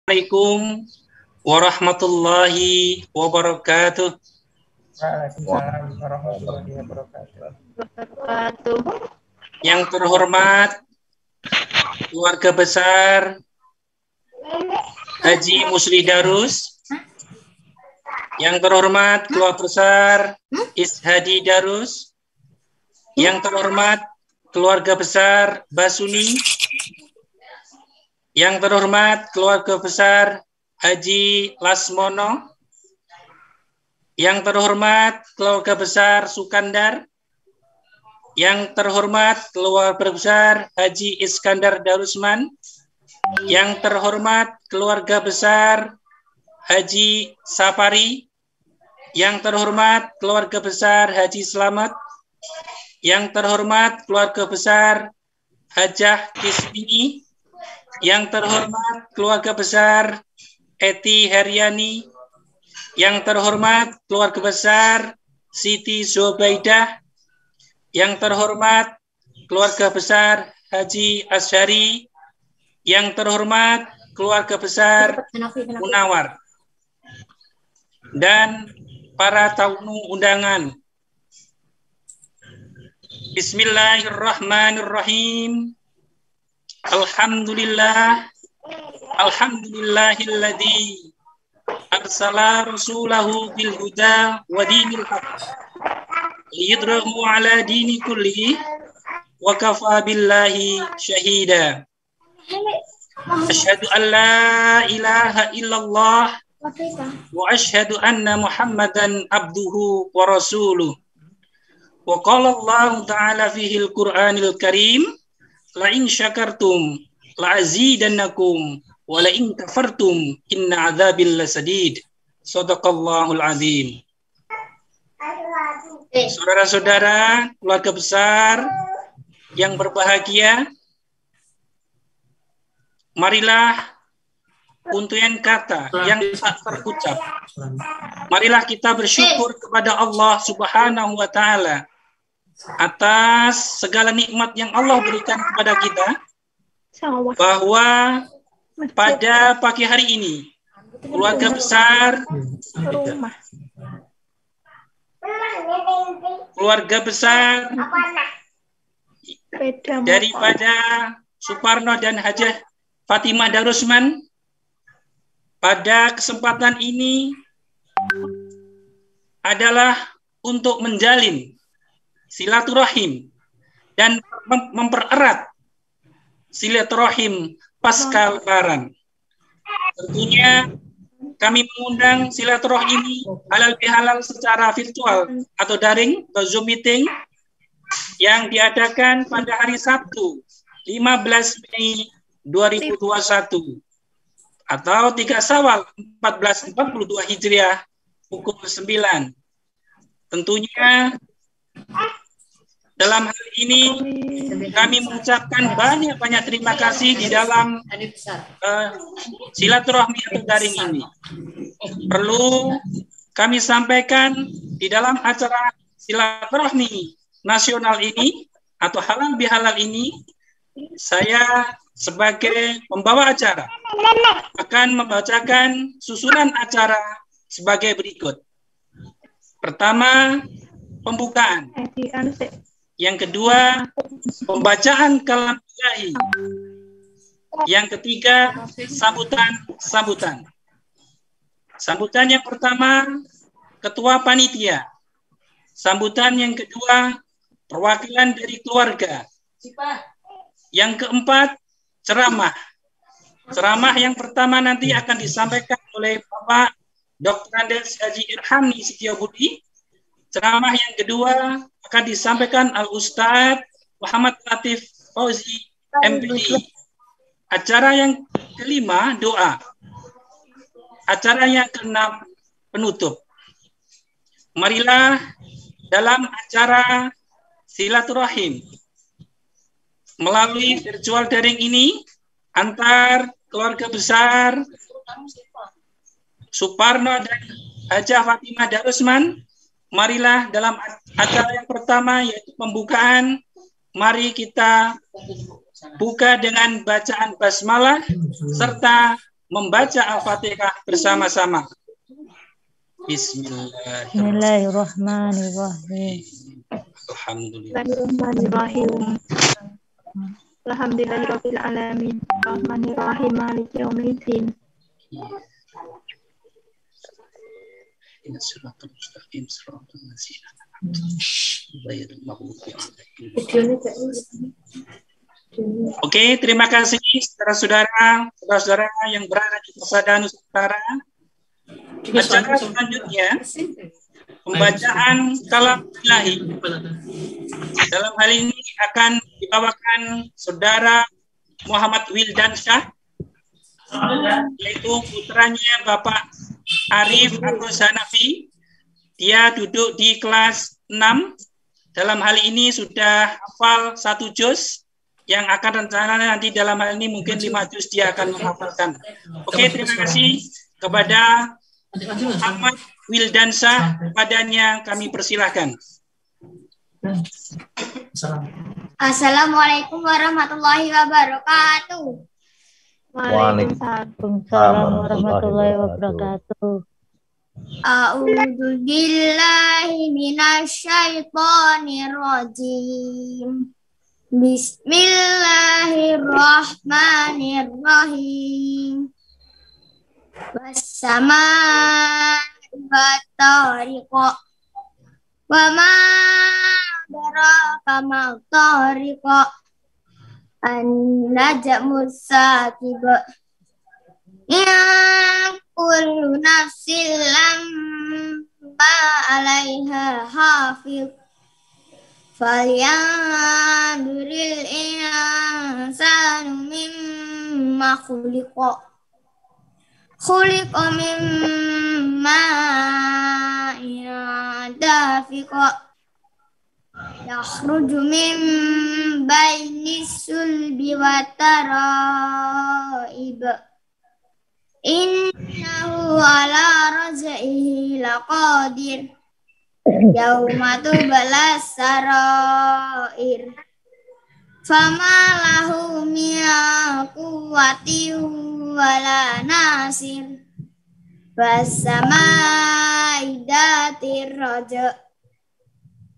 Assalamualaikum warahmatullahi wabarakatuh. Waalaikumsalam warahmatullahi wabarakatuh. Yang terhormat keluarga besar Haji Musli Darus, yang terhormat keluarga besar Ishadi Darus, yang terhormat keluarga besar Basuni, yang terhormat keluarga besar Haji Lasmono, yang terhormat keluarga besar Sukandar, yang terhormat keluarga besar Haji Iskandar Darusman, yang terhormat keluarga besar Haji Sapari, yang terhormat keluarga besar Haji Slamet, yang terhormat keluarga besar Hajah Kismini, yang terhormat keluarga besar Eti Heriani, yang terhormat keluarga besar Siti Zubaidah, yang terhormat keluarga besar Haji Asyari, yang terhormat keluarga besar Munawar, dan para tamu undangan. Bismillahirrahmanirrahim. Alhamdulillahilladzi arsala rasulahu bil huda wa dinil haqq liyudhhirahu ala dini kullihi wa kafa billahi syahida. Asyhadu an la ilaha illallah wa asyhadu anna Muhammadan abduhu wa rasuluh. Wa qala Allah ta'ala fihil Qur'anil Karim, la in syakartum la azidannakum wa la in kafartum inna adzabil lasadid. Shadaqallahul azim. Saudara-saudara, keluarga besar yang berbahagia, marilah untuyan kata yang tak terucap, marilah kita bersyukur kepada Allah Subhanahu wa Ta'ala atas segala nikmat yang Allah berikan kepada kita, bahwa pada pagi hari ini keluarga besar daripada Suparno dan Hajah Fatimah Darusman pada kesempatan ini adalah untuk menjalin silaturahim dan mempererat silaturahim pasca Lebaran. Tentunya kami mengundang silaturahim ini halal bihalal secara virtual atau daring atau Zoom meeting yang diadakan pada hari Sabtu 15 Mei 2021 atau 3 Syawal 1442 Hijriah pukul 9. Tentunya dalam hal ini kami mengucapkan banyak-banyak terima kasih di dalam silaturahmi atau daring ini. Perlu kami sampaikan di dalam acara silaturahmi nasional ini atau halal bihalal ini, saya sebagai pembawa acara akan membacakan susunan acara sebagai berikut. Pertama, pembukaan. Yang kedua, pembacaan kalam ilahi. Yang ketiga, sambutan. Sambutan yang pertama, ketua panitia. Sambutan yang kedua, perwakilan dari keluarga. Yang keempat, ceramah. Ceramah yang pertama nanti akan disampaikan oleh Bapak Dr. Andes Haji Irhami Setiabudi. Ceramah yang kedua akan disampaikan Al-Ustadz Muhammad Latif Fauzi MPD. Acara yang kelima, doa. Acara yang keenam, penutup. Marilah dalam acara silaturahim melalui virtual daring ini antar keluarga besar Suparno dan Hajah Fatimah Darusman, marilah dalam acara yang pertama yaitu pembukaan, mari kita buka dengan bacaan basmalah serta membaca Al-Fatihah bersama-sama. Bismillahirrahmanirrahim. Bismillahirrahmanirrahim. Alhamdulillahirabbil alamin. Arrahmanirrahim. Maliki yaumiddin. Shiratal mustaqim shiratal ladzina Oke, terima kasih saudara-saudara yang berada di Persada Nusantara. Acara selanjutnya pembacaan kalam ilahi. Dalam hal ini akan dibawakan saudara Muhammad Wildansyah, yaitu putranya Bapak Arif Agus Hanafi. Dia duduk di kelas 6. Dalam hal ini sudah hafal 1 juz. Yang akan rencananya nanti dalam hal ini mungkin 5 juz dia akan menghafalkan. Oke, terima kasih kepada Muhammad Wildansyah. Kepadanya kami persilahkan. Assalamualaikum warahmatullahi wabarakatuh. Waalaikumsalam warahmatullahi wabarakatuh. A'udzu billahi minasyaitonir rajim. Bismillahirrahmanirrahim. Was-samaa'i wat-tariq. Wa ma adraka ma-tariq. An-najmus saqib. Ya kullu nafsin lamma 'alaiha hafiz. Falyanzuril insanu mimma khuliqa. Khuliqa min ma'in dafiq. Yakhruju min bainis sulbi wat tara'ib. Innahu ala raj'ihi laqadir. Yauma tublas sarair. Fama lahu min quwwatin wala nasir. Was-samaa'i dzatir raja.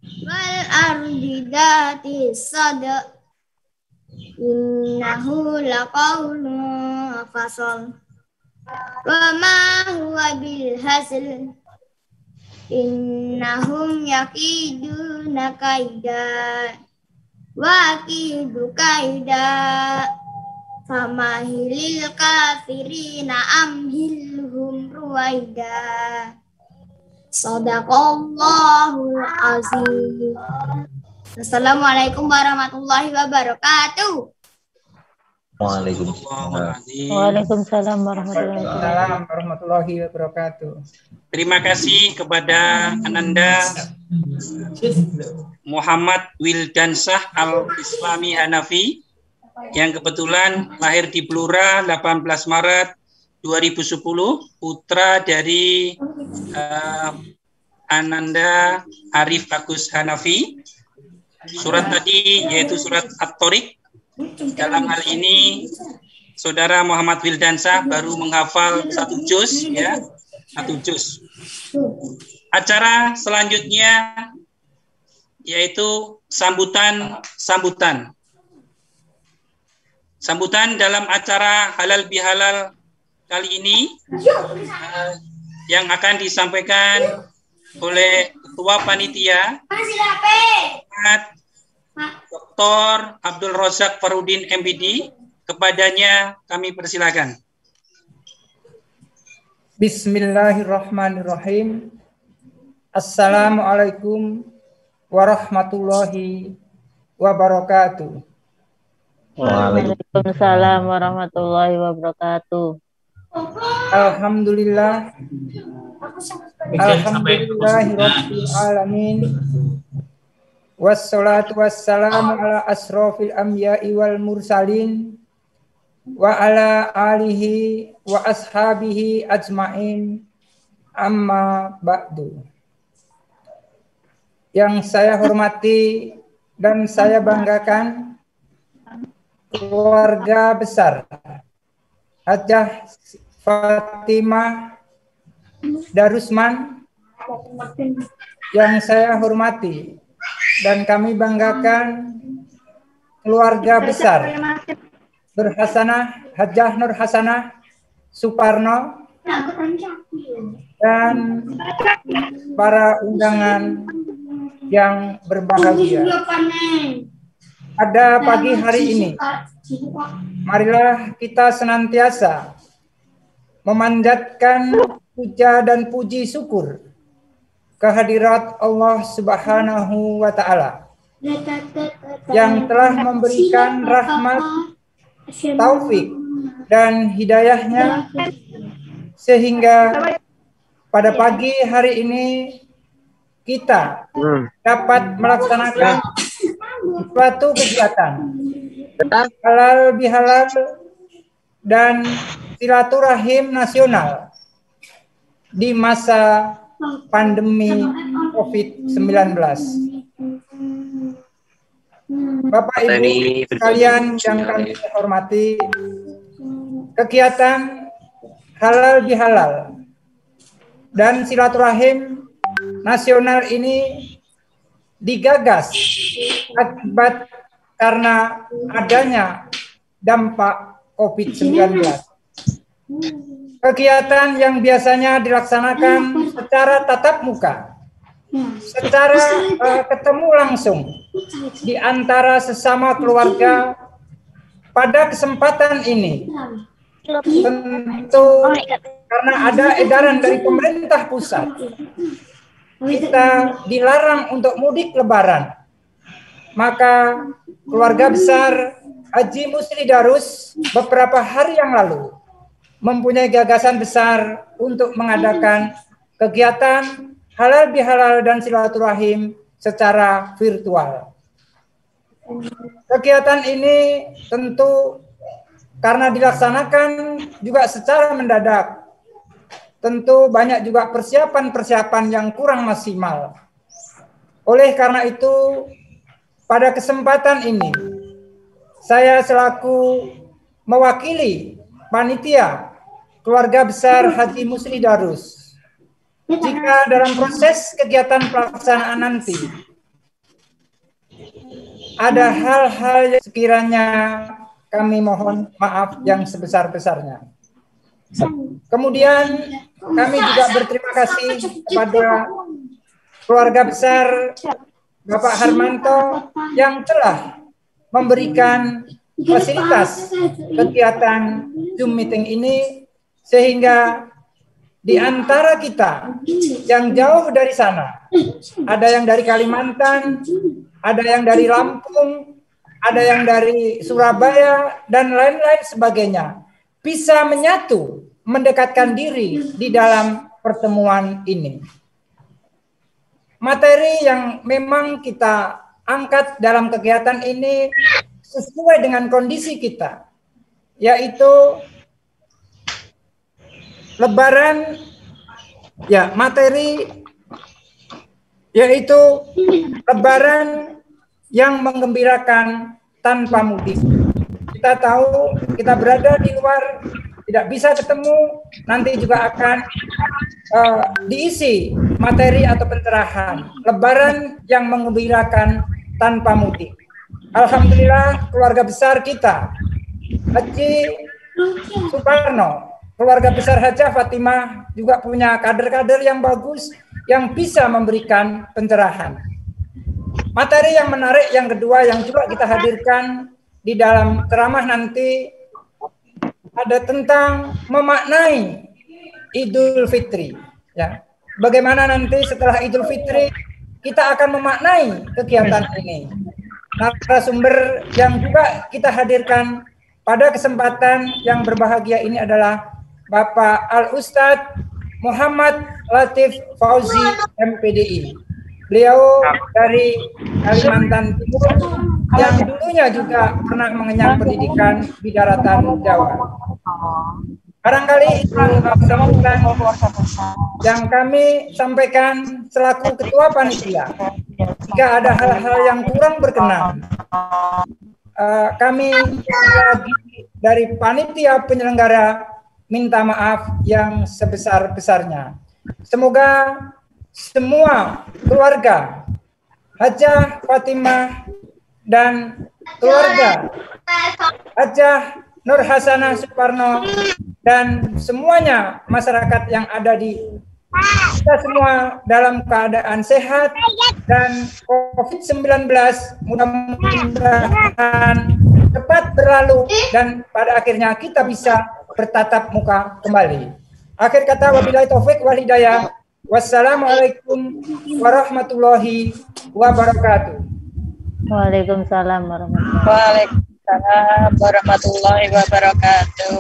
Wal ardi dzatis sada. Innahu laqawlun fasal. Wa ma huwa bil hazl. Innahum yakiduna kaida. Wa akidu kaida. Famahilil kafirina amhilhum ruwaida. Shadaqallahul azim. Assalamualaikum warahmatullahi wabarakatuh. Waalaikumsalam warahmatullahi wabarakatuh. Terima kasih kepada Ananda Muhammad Wildansyah Al-Islami Hanafi yang kebetulan lahir di Blora 18 Maret 2010, putra dari Ananda Arif Agus Hanafi. Surat tadi yaitu surat At-Tariq. Dalam hal ini saudara Muhammad Wildansyah baru menghafal 1 juz, ya, 1 juz. Acara selanjutnya yaitu sambutan dalam acara halal bihalal kali ini yang akan disampaikan oleh Ketua Panitia Dr. Abdul Razak Farudin MBD. Kepadanya kami persilakan. Bismillahirrahmanirrahim. Assalamualaikum warahmatullahi wabarakatuh. Waalaikumsalam warahmatullahi wabarakatuh. Alhamdulillah. Alhamdulillahirabbil alamin. Wassalatu wassalamu ala asrofil anbiya'i wal mursalin wa ala alihi wa ashabihi ajma'in, amma ba'du. Yang saya hormati dan saya banggakan keluarga besar Hajah Fatimah Darusman yang saya hormati dan kami banggakan keluarga besar Nurhasanah, Hajah Nurhasanah Suparno dan para undangan yang berbahagia. Pada pagi hari ini, marilah kita senantiasa memanjatkan puja dan puji syukur kehadirat Allah Subhanahu wa Ta'ala yang telah memberikan rahmat, taufik dan hidayahnya sehingga pada pagi hari ini kita dapat melaksanakan suatu kegiatan halal bihalal dan silaturahim nasional di masa pandemi COVID-19. Bapak Ibu sekalian yang kami hormati, kegiatan halal bihalal dan silaturahim nasional ini digagas akibat karena adanya dampak COVID-19. Kegiatan yang biasanya dilaksanakan secara tatap muka, secara ketemu langsung di antara sesama keluarga, pada kesempatan ini tentu karena ada edaran dari pemerintah pusat, kita dilarang untuk mudik lebaran. Maka keluarga besar Haji Musli Darus beberapa hari yang lalu mempunyai gagasan besar untuk mengadakan kegiatan halal bihalal dan silaturahim secara virtual. Kegiatan ini tentu karena dilaksanakan juga secara mendadak, tentu banyak juga persiapan-persiapan yang kurang maksimal. Oleh karena itu, pada kesempatan ini, saya selaku mewakili panitia keluarga besar Haji Musli Darus, jika dalam proses kegiatan pelaksanaan nanti ada hal-hal yang sekiranya kami mohon maaf yang sebesar-besarnya. Kemudian kami juga berterima kasih kepada keluarga besar Bapak Harmanto yang telah memberikan fasilitas kegiatan Zoom meeting ini, sehingga di antara kita yang jauh dari sana, ada yang dari Kalimantan, ada yang dari Lampung, ada yang dari Surabaya, dan lain-lain sebagainya, bisa menyatu, mendekatkan diri di dalam pertemuan ini. Materi yang memang kita angkat dalam kegiatan ini sesuai dengan kondisi kita, yaitu Lebaran, ya materi yaitu Lebaran yang menggembirakan tanpa mudik. Kita tahu kita berada di luar, tidak bisa ketemu, nanti juga akan diisi materi atau pencerahan Lebaran yang menggembirakan tanpa mudik. Alhamdulillah keluarga besar kita Haji Suparno, keluarga besar Hajah Fatimah juga punya kader-kader yang bagus yang bisa memberikan pencerahan. Materi yang menarik yang kedua yang juga kita hadirkan di dalam ceramah nanti ada tentang memaknai Idul Fitri. Ya, bagaimana nanti setelah Idul Fitri kita akan memaknai kegiatan ini. Narasumber yang juga kita hadirkan pada kesempatan yang berbahagia ini adalah Bapak Al-Ustadz Muhammad Latif Fauzi MPDI. Beliau dari Kalimantan Timur yang dulunya juga pernah mengenyam pendidikan di daratan Jawa. Barangkali itu sambutan yang kami sampaikan selaku ketua panitia. Jika ada hal-hal yang kurang berkenan, kami lagi dari panitia penyelenggara minta maaf yang sebesar-besarnya. Semoga semua keluarga Hajah Fatimah dan keluarga Hajah Nur Hasanah Suparno dan semuanya masyarakat yang ada di kita semua dalam keadaan sehat dan COVID-19 mudah-mudahan cepat berlalu dan pada akhirnya kita bisa bertatap muka kembali. Akhir kata, wabillahi taufik wal hidayah. Wassalamualaikum warahmatullahi wabarakatuh. Waalaikumsalam warahmatullahi wabarakatuh.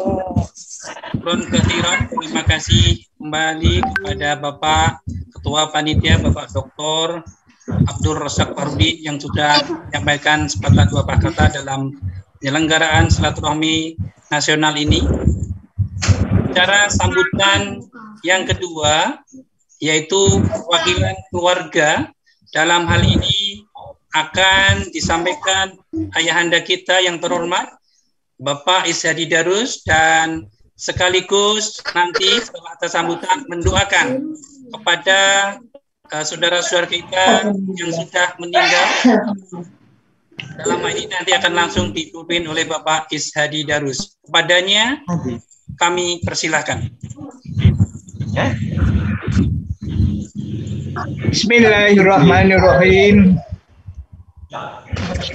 Terima kasih kembali kepada Bapak Ketua Panitia, Bapak Dr. Abdul Razak Fardin yang sudah menyampaikan sepatah dua kata dalam penyelenggaraan silaturahmi nasional ini. Cara sambutan yang kedua yaitu perwakilan keluarga. Dalam hal ini akan disampaikan ayahanda kita yang terhormat Bapak Ishadi Darus, dan sekaligus nanti setelah atas sambutan mendoakan kepada saudara-saudara kita yang sudah meninggal. Dalam hal ini nanti akan langsung dipimpin oleh Bapak Ishadi Darus. Kepadanya kami persilahkan. Bismillahirrahmanirrahim.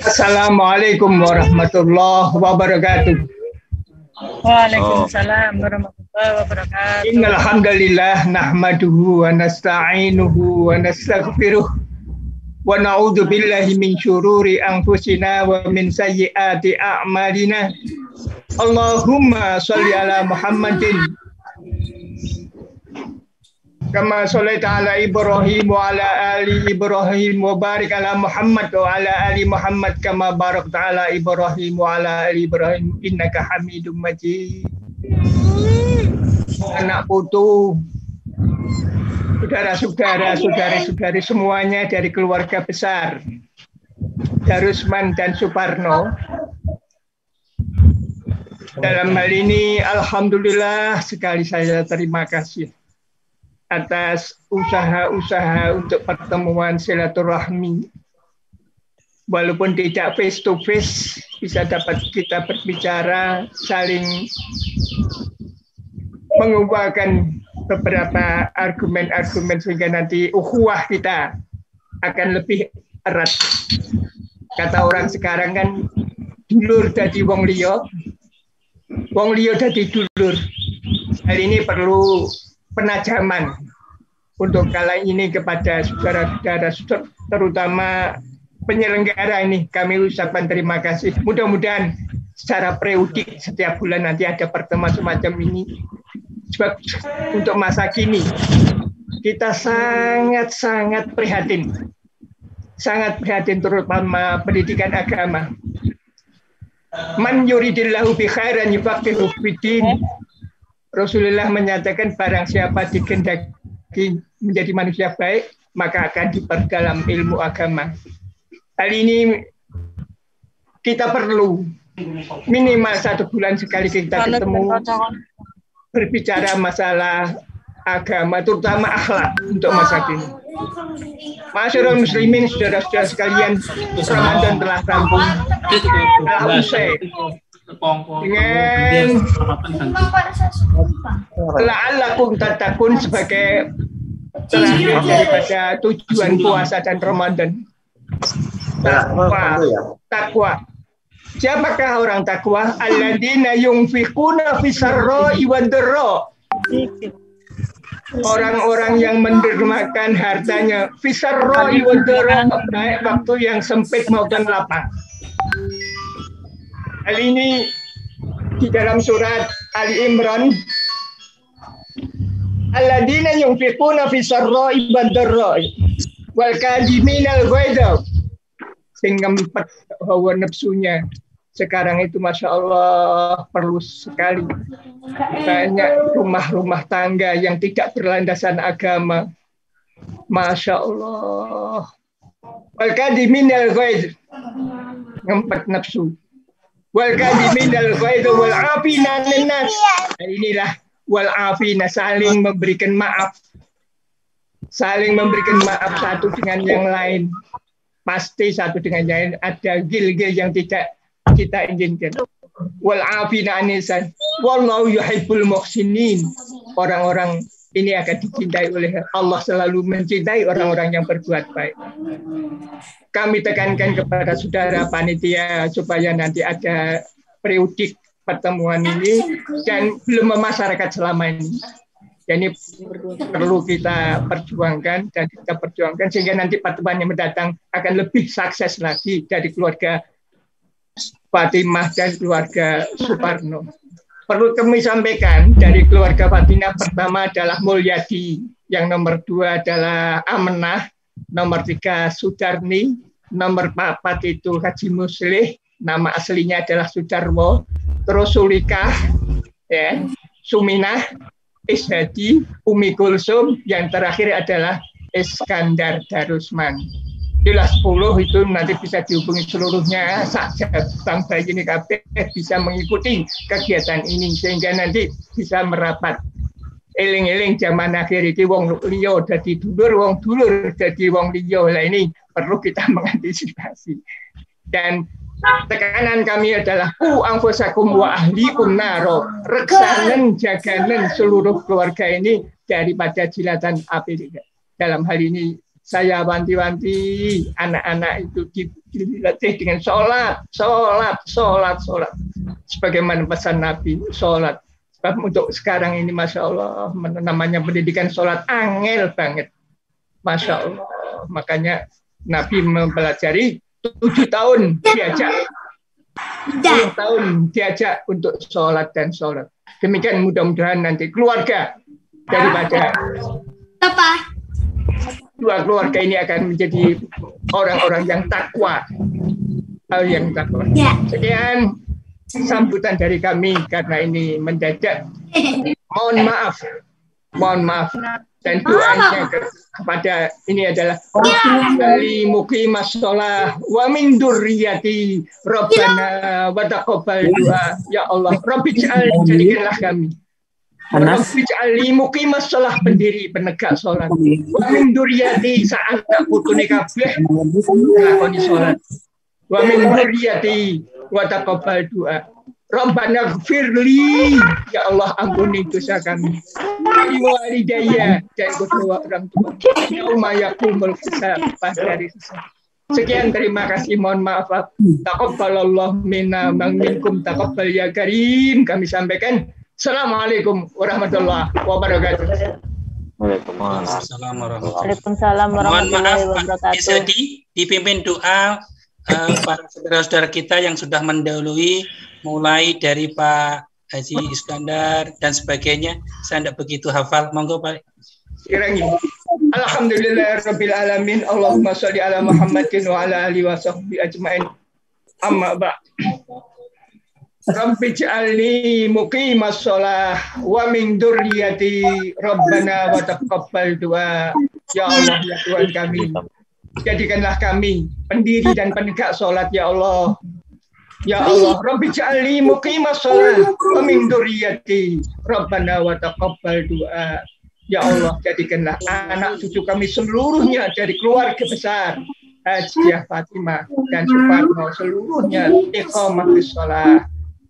Assalamualaikum warahmatullahi wabarakatuh. Waalaikumsalam warahmatullahi wabarakatuh. Innal hamdalillah nahmaduhu wa nasta'inuhu wa nastaghfiruh wa na'udzu billahi min syururi anfusina wa min sayyiati a'malina. Allahumma shalli ala Muhammadin kama shallaita ala Ibrahim wa ala ali Ibrahim wa barik ala Muhammad wa ala ali Muhammad kama barakta ala Ibrahim wa ala ali Ibrahim innaka Hamidum Majid. Anak putu, saudara-saudara, saudari-saudari semuanya dari keluarga besar Darusman dan Suparno. Dalam hal ini alhamdulillah sekali saya terima kasih atas usaha-usaha untuk pertemuan silaturahmi. Walaupun tidak face to face, bisa dapat kita berbicara, saling mengubahkan beberapa argumen-argumen sehingga nanti ukhuwah kita akan lebih erat. Kata orang sekarang kan, dulur dadi wong liya, wong liya dadi dulur. Hal ini perlu penajaman untuk kali ini kepada saudara-saudara, terutama penyelenggara ini. Kami ucapkan terima kasih. Mudah-mudahan secara periodik setiap bulan nanti ada pertemuan semacam ini. Sebab untuk masa kini kita sangat-sangat prihatin. Sangat prihatin terutama pendidikan agama. Man yuridillahu bi khairan yufaqihu fiddin. Rasulullah menyatakan barang siapa dikehendaki menjadi manusia baik, maka akan diperdalam ilmu agama. Hal ini kita perlu minimal 1 bulan sekali kita ketemu berbicara masalah agama, terutama akhlak untuk masa kini. Masyarakat muslimin, saudara-saudara sekalian, Ramadan telah rampung, telah usai. Dengan la'allakum tattaqun sebagai terakhir daripada tujuan puasa dan Ramadan. Takwa. Siapakah orang takwa? Alladzina yunfiquna fisarra'i wad-dharra. Orang-orang yang mendermakan hartanya fisarra'i wad-dharra, baik waktu yang sempit maupun lapang. Hal ini di dalam surat Ali Imran, alladzina yunfiquna fisarra'i wad-dharra wal kadhiminal ghaidha, sing ngempet hawa nafsunya. Sekarang itu Masya Allah perlu sekali. Banyak rumah-rumah tangga yang tidak berlandasan agama. Masya Allah. Wal kadhiminal ghaidha, ngempet nafsu. wal kadhiminal ghaidh wal 'afina 'anil nas. Inilah wal 'afina, saling memberikan maaf. Saling memberikan maaf satu dengan yang lain. Pasti satu dengan yang lain ada gil-gil yang tidak kita inginkan. Wal 'afina 'anil nas. Wallahu yuhibbul muhsinin. Orang-orang ini akan dicintai oleh Allah, selalu mencintai orang-orang yang berbuat baik. Kami tekankan kepada saudara panitia supaya nanti ada periodik pertemuan ini dan belum memasyarakat selama ini. Jadi perlu kita perjuangkan dan kita perjuangkan sehingga nanti pertemuan yang mendatang akan lebih sukses lagi dari keluarga Fatimah dan keluarga Suparno. Perlu kami sampaikan dari keluarga Fatimah, pertama adalah Mulyadi, yang nomor 2 adalah Amenah, nomor 3 Sudarni, nomor 4 itu Haji Muslih, nama aslinya adalah Sudarwo, terus Sulika, ya, Suminah, Ishadi, Umi Kulsum, yang terakhir adalah Iskandar Darusman. Itulah 10 itu nanti bisa dihubungi seluruhnya saja Bang Bayi ini kabeh bisa mengikuti kegiatan ini sehingga nanti bisa merapat. Eling-eling zaman akhir iki wong liya dadi dulur, wong dulur dadi wong liya. Lah ini perlu kita mengantisipasi. Dan tekanan kami adalah anfusakum wa ahlikum naro. Reksanen jaganen seluruh keluarga ini daripada jilatan api. Dalam hal ini saya wanti-wanti anak-anak itu dilatih dengan sholat. Sebagaimana pesan Nabi, sholat. Sebab untuk sekarang ini, Masya Allah, namanya pendidikan sholat angel banget. Masya Allah. Makanya Nabi mempelajari 7 tahun diajak. 10 tahun diajak untuk sholat dan sholat. Demikian mudah-mudahan nanti keluarga daripada Apa? dua keluarga ini akan menjadi orang-orang yang takwa. Yang takwa. Sekian sambutan dari kami karena ini mendadak. Mohon maaf. Dan doanya kepada ini adalah Ali muqimas shalah wa min dzurriyyati Rabbana wa taqabbal doa. Ya Allah, Rabbij'al, jadikanlah kami Rabbij'al muqimas shalah, pendiri penegak salat. Wa min dzurriyyati saat tak putune kabeh nglakoni salat. Wa min dzurriyyati wa taqabbal doa. Rabbana gfirli, ya Allah ampuni dosa kami. Walidayya, dan kedua orang tua. Yauma yaqumul hisab, pas dari hisab. Sekian, terima kasih, mohon maaf. Taqabbalallahu minna wa minkum taqabbal ya karim. Kami sampaikan. Assalamualaikum warahmatullahi wabarakatuh. Waalaikumsalam warahmatullahi wabarakatuh. Bisa dipimpin doa para saudara-saudara kita yang sudah mendahului, mulai dari Pak Haji Iskandar dan sebagainya. Saya tidak begitu hafal. Monggo Pak. Irangi. Alhamdulillahirabbil alamin. Allahumma sholli ala Muhammadin wa ala alihi wa sahbihi ajmain. Amma ba'd. Rabbij'alni muqimas shalah wa min dzurriyyati Rabbana wa taqabbal doa. Ya Allah, ya Tuhan kami, jadikanlah kami pendiri dan penegak salat, ya Allah. Ya Allah, Rabbij'alni muqimas shalah wa min dzurriyyati Rabbana wa taqabbal doa. Ya Allah, jadikanlah anak cucu kami seluruhnya dari keluarga besar Hajiah Fatimah dan Suparno seluruhnya iqamah shalah.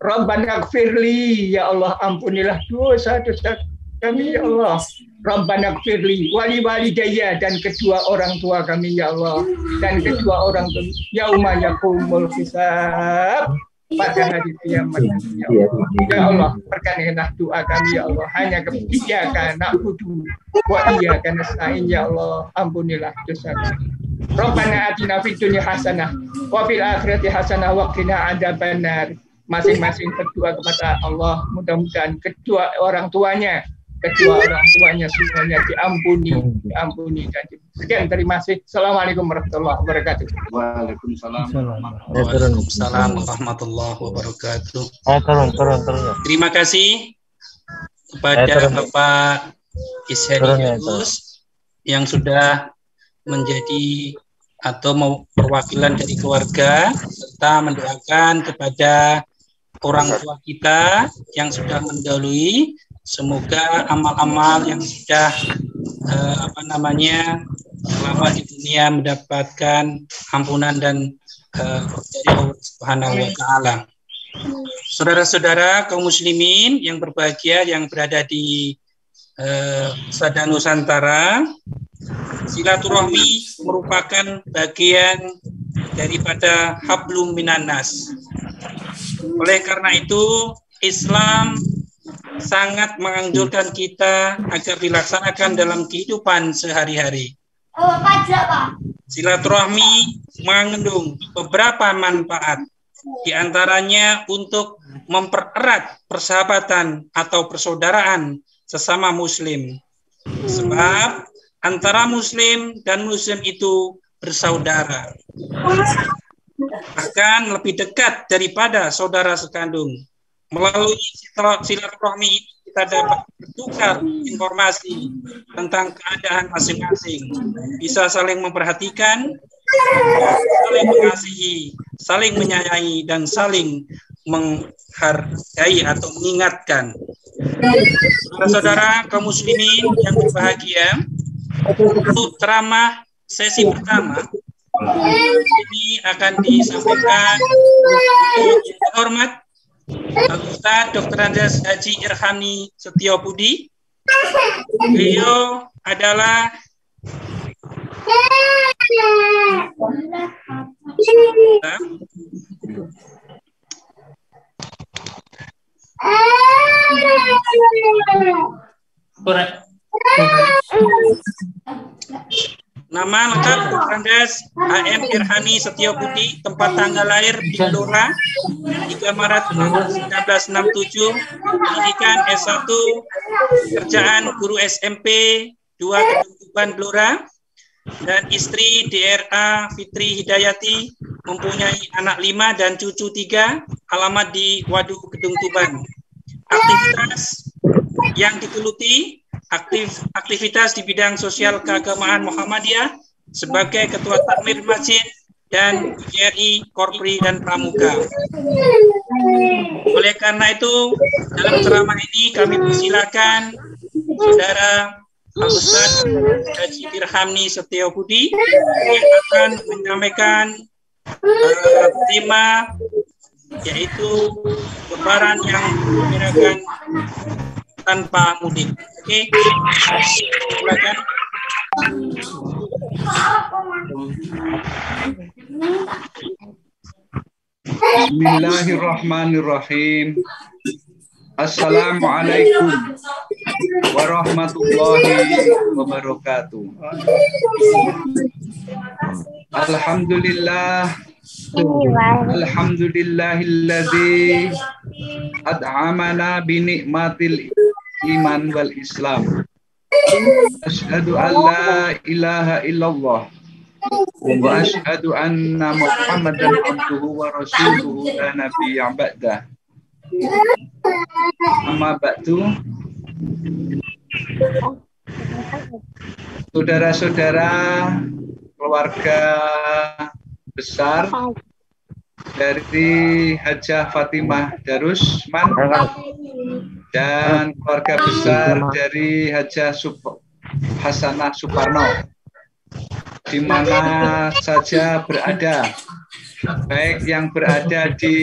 Rabbana gfirli, ya Allah ampunilah dosa-dosa kami, ya Allah. Rabbana gfirli wali walidayya, dan kedua orang tua kami, ya Allah, dan kedua orang tua yauma yaqumul hisab, pada hari kiamat, ya Allah. Ya Allah, berkenanlah doa kami, ya Allah. Hanya iyyaka na'budu wa iyyaka nasta'in, ya Allah, ampunilah dosa kami. Rabbana atina fid dunya hasanah wa fil akhirati hasanah wa qina adzabannar. Masing-masing berdoa kepada Allah, mudah-mudahan kedua orang tuanya semuanya diampuni dan sekian, terima kasih. Assalamualaikum warahmatullahi wabarakatuh. Waalaikumsalam warahmatullahi wabarakatuh. Terima kasih kepada Bapak Ishadi Yunus yang sudah menjadi atau perwakilan dari keluarga serta mendoakan kepada orang tua kita yang sudah mendahului. Semoga amal-amal yang sudah selama di dunia mendapatkan ampunan dan dari Allah Subhanahu wa Ta'ala. Saudara-saudara kaum muslimin yang berbahagia yang berada di Sada Nusantara, silaturahmi merupakan bagian daripada hablum minannas. Oleh karena itu, Islam sangat menganjurkan kita agar dilaksanakan dalam kehidupan sehari-hari. Silaturahmi mengandung beberapa manfaat, di antaranya untuk mempererat persahabatan atau persaudaraan sesama muslim. Sebab antara muslim dan muslim itu bersaudara. Bahkan lebih dekat daripada saudara sekandung. Melalui silaturahmi kita dapat bertukar informasi tentang keadaan masing-masing. Bisa saling memperhatikan, saling mengasihi, saling menyayangi, dan saling menghargai atau mengingatkan. Saudara-saudara kaum muslimin yang berbahagia, untuk ceramah sesi pertama ini akan disampaikan oleh yang hormat Ustaz Dr. Andes Haji Irhani Setiobudi. Beliau adalah nama lengkap Andes AM Irhani Setiobudi, tempat tanggal lahir di Blora, 3 Maret 1967, pendidikan S1, kerjaan guru SMP, 2 Gedung Tuban Blora, dan istri DRA Fitri Hidayati, mempunyai anak 5 dan cucu 3, alamat di Waduh Gedung Tuban. Aktivitas yang digeluti, aktivitas di bidang sosial keagamaan Muhammadiyah sebagai Ketua Takmir Masjid dan GRI Korpri dan Pramuka. Oleh karena itu, dalam ceramah ini kami persilakan Saudara Ustaz Haji Irhani Setiobudi yang akan menyampaikan tema yaitu Lebaran yang merayakan tanpa mudik. Oke, silakan. Bismillahirrahmanirrahim. Assalamualaikum warahmatullahi wabarakatuh. Alhamdulillah. Alhamdulillahilladzi ad'amana bi ni'matil iman wal Islam. Asyhadu an la ilaha illallah wa asyhadu anna Muhammadan abduhu wa rasuluhu la nabiyya ba'dah. Amma ba'du. Saudara-saudara keluarga besar dari Hajah Fatimah Darusman dan keluarga besar dari Hajah Hasanah Suparno, di mana saja berada, baik yang berada di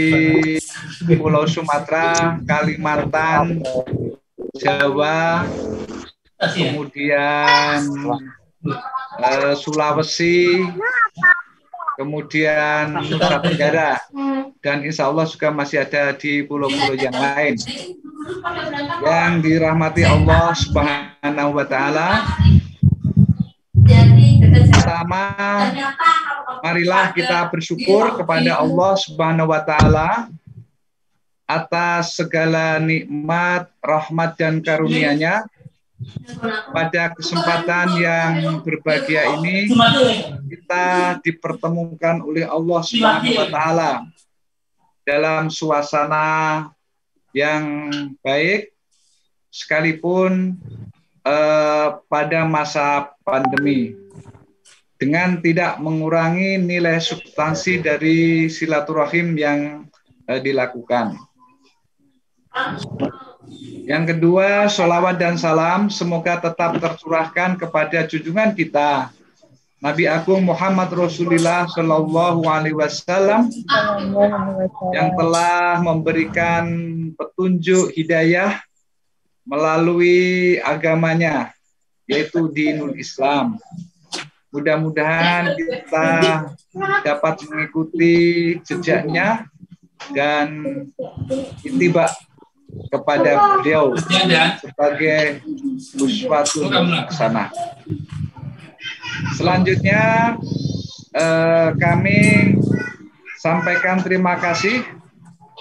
Pulau Sumatera, Kalimantan, Jawa, kemudian Sulawesi, kemudian Nusa Tenggara, dan insya Allah juga masih ada di pulau-pulau yang lain. Yang dirahmati Allah Subhanahu wa Ta'ala. Pertama, marilah kita bersyukur kepada Allah Subhanahu wa Ta'ala atas segala nikmat, rahmat, dan karunia-Nya. Pada kesempatan yang berbahagia ini, kita dipertemukan oleh Allah Subhanahu wa Ta'ala dalam suasana yang baik, sekalipun pada masa pandemi, dengan tidak mengurangi nilai substansi dari silaturahim yang dilakukan. Yang kedua, sholawat dan salam semoga tetap tercurahkan kepada junjungan kita Nabi Agung Muhammad Rasulullah Shallallahu Alaihi Wasallam yang telah memberikan petunjuk hidayah melalui agamanya, yaitu dinul Islam. Mudah-mudahan kita dapat mengikuti jejaknya dan ittiba kepada beliau sebagai uswatun hasanah. Selanjutnya kami sampaikan terima kasih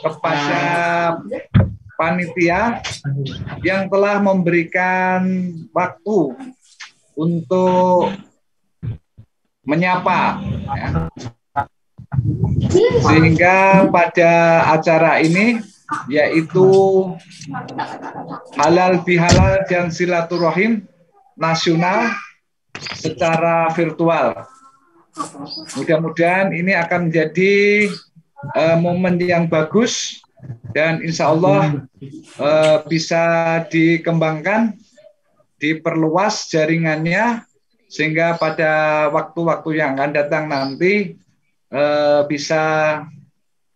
kepada panitia yang telah memberikan waktu untuk menyapa, ya. Sehingga pada acara ini, yaitu halal bihalal dan silaturahim nasional secara virtual. Mudah-mudahan ini akan menjadi momen yang bagus dan insya Allah bisa dikembangkan, diperluas jaringannya sehingga pada waktu-waktu yang akan datang nanti bisa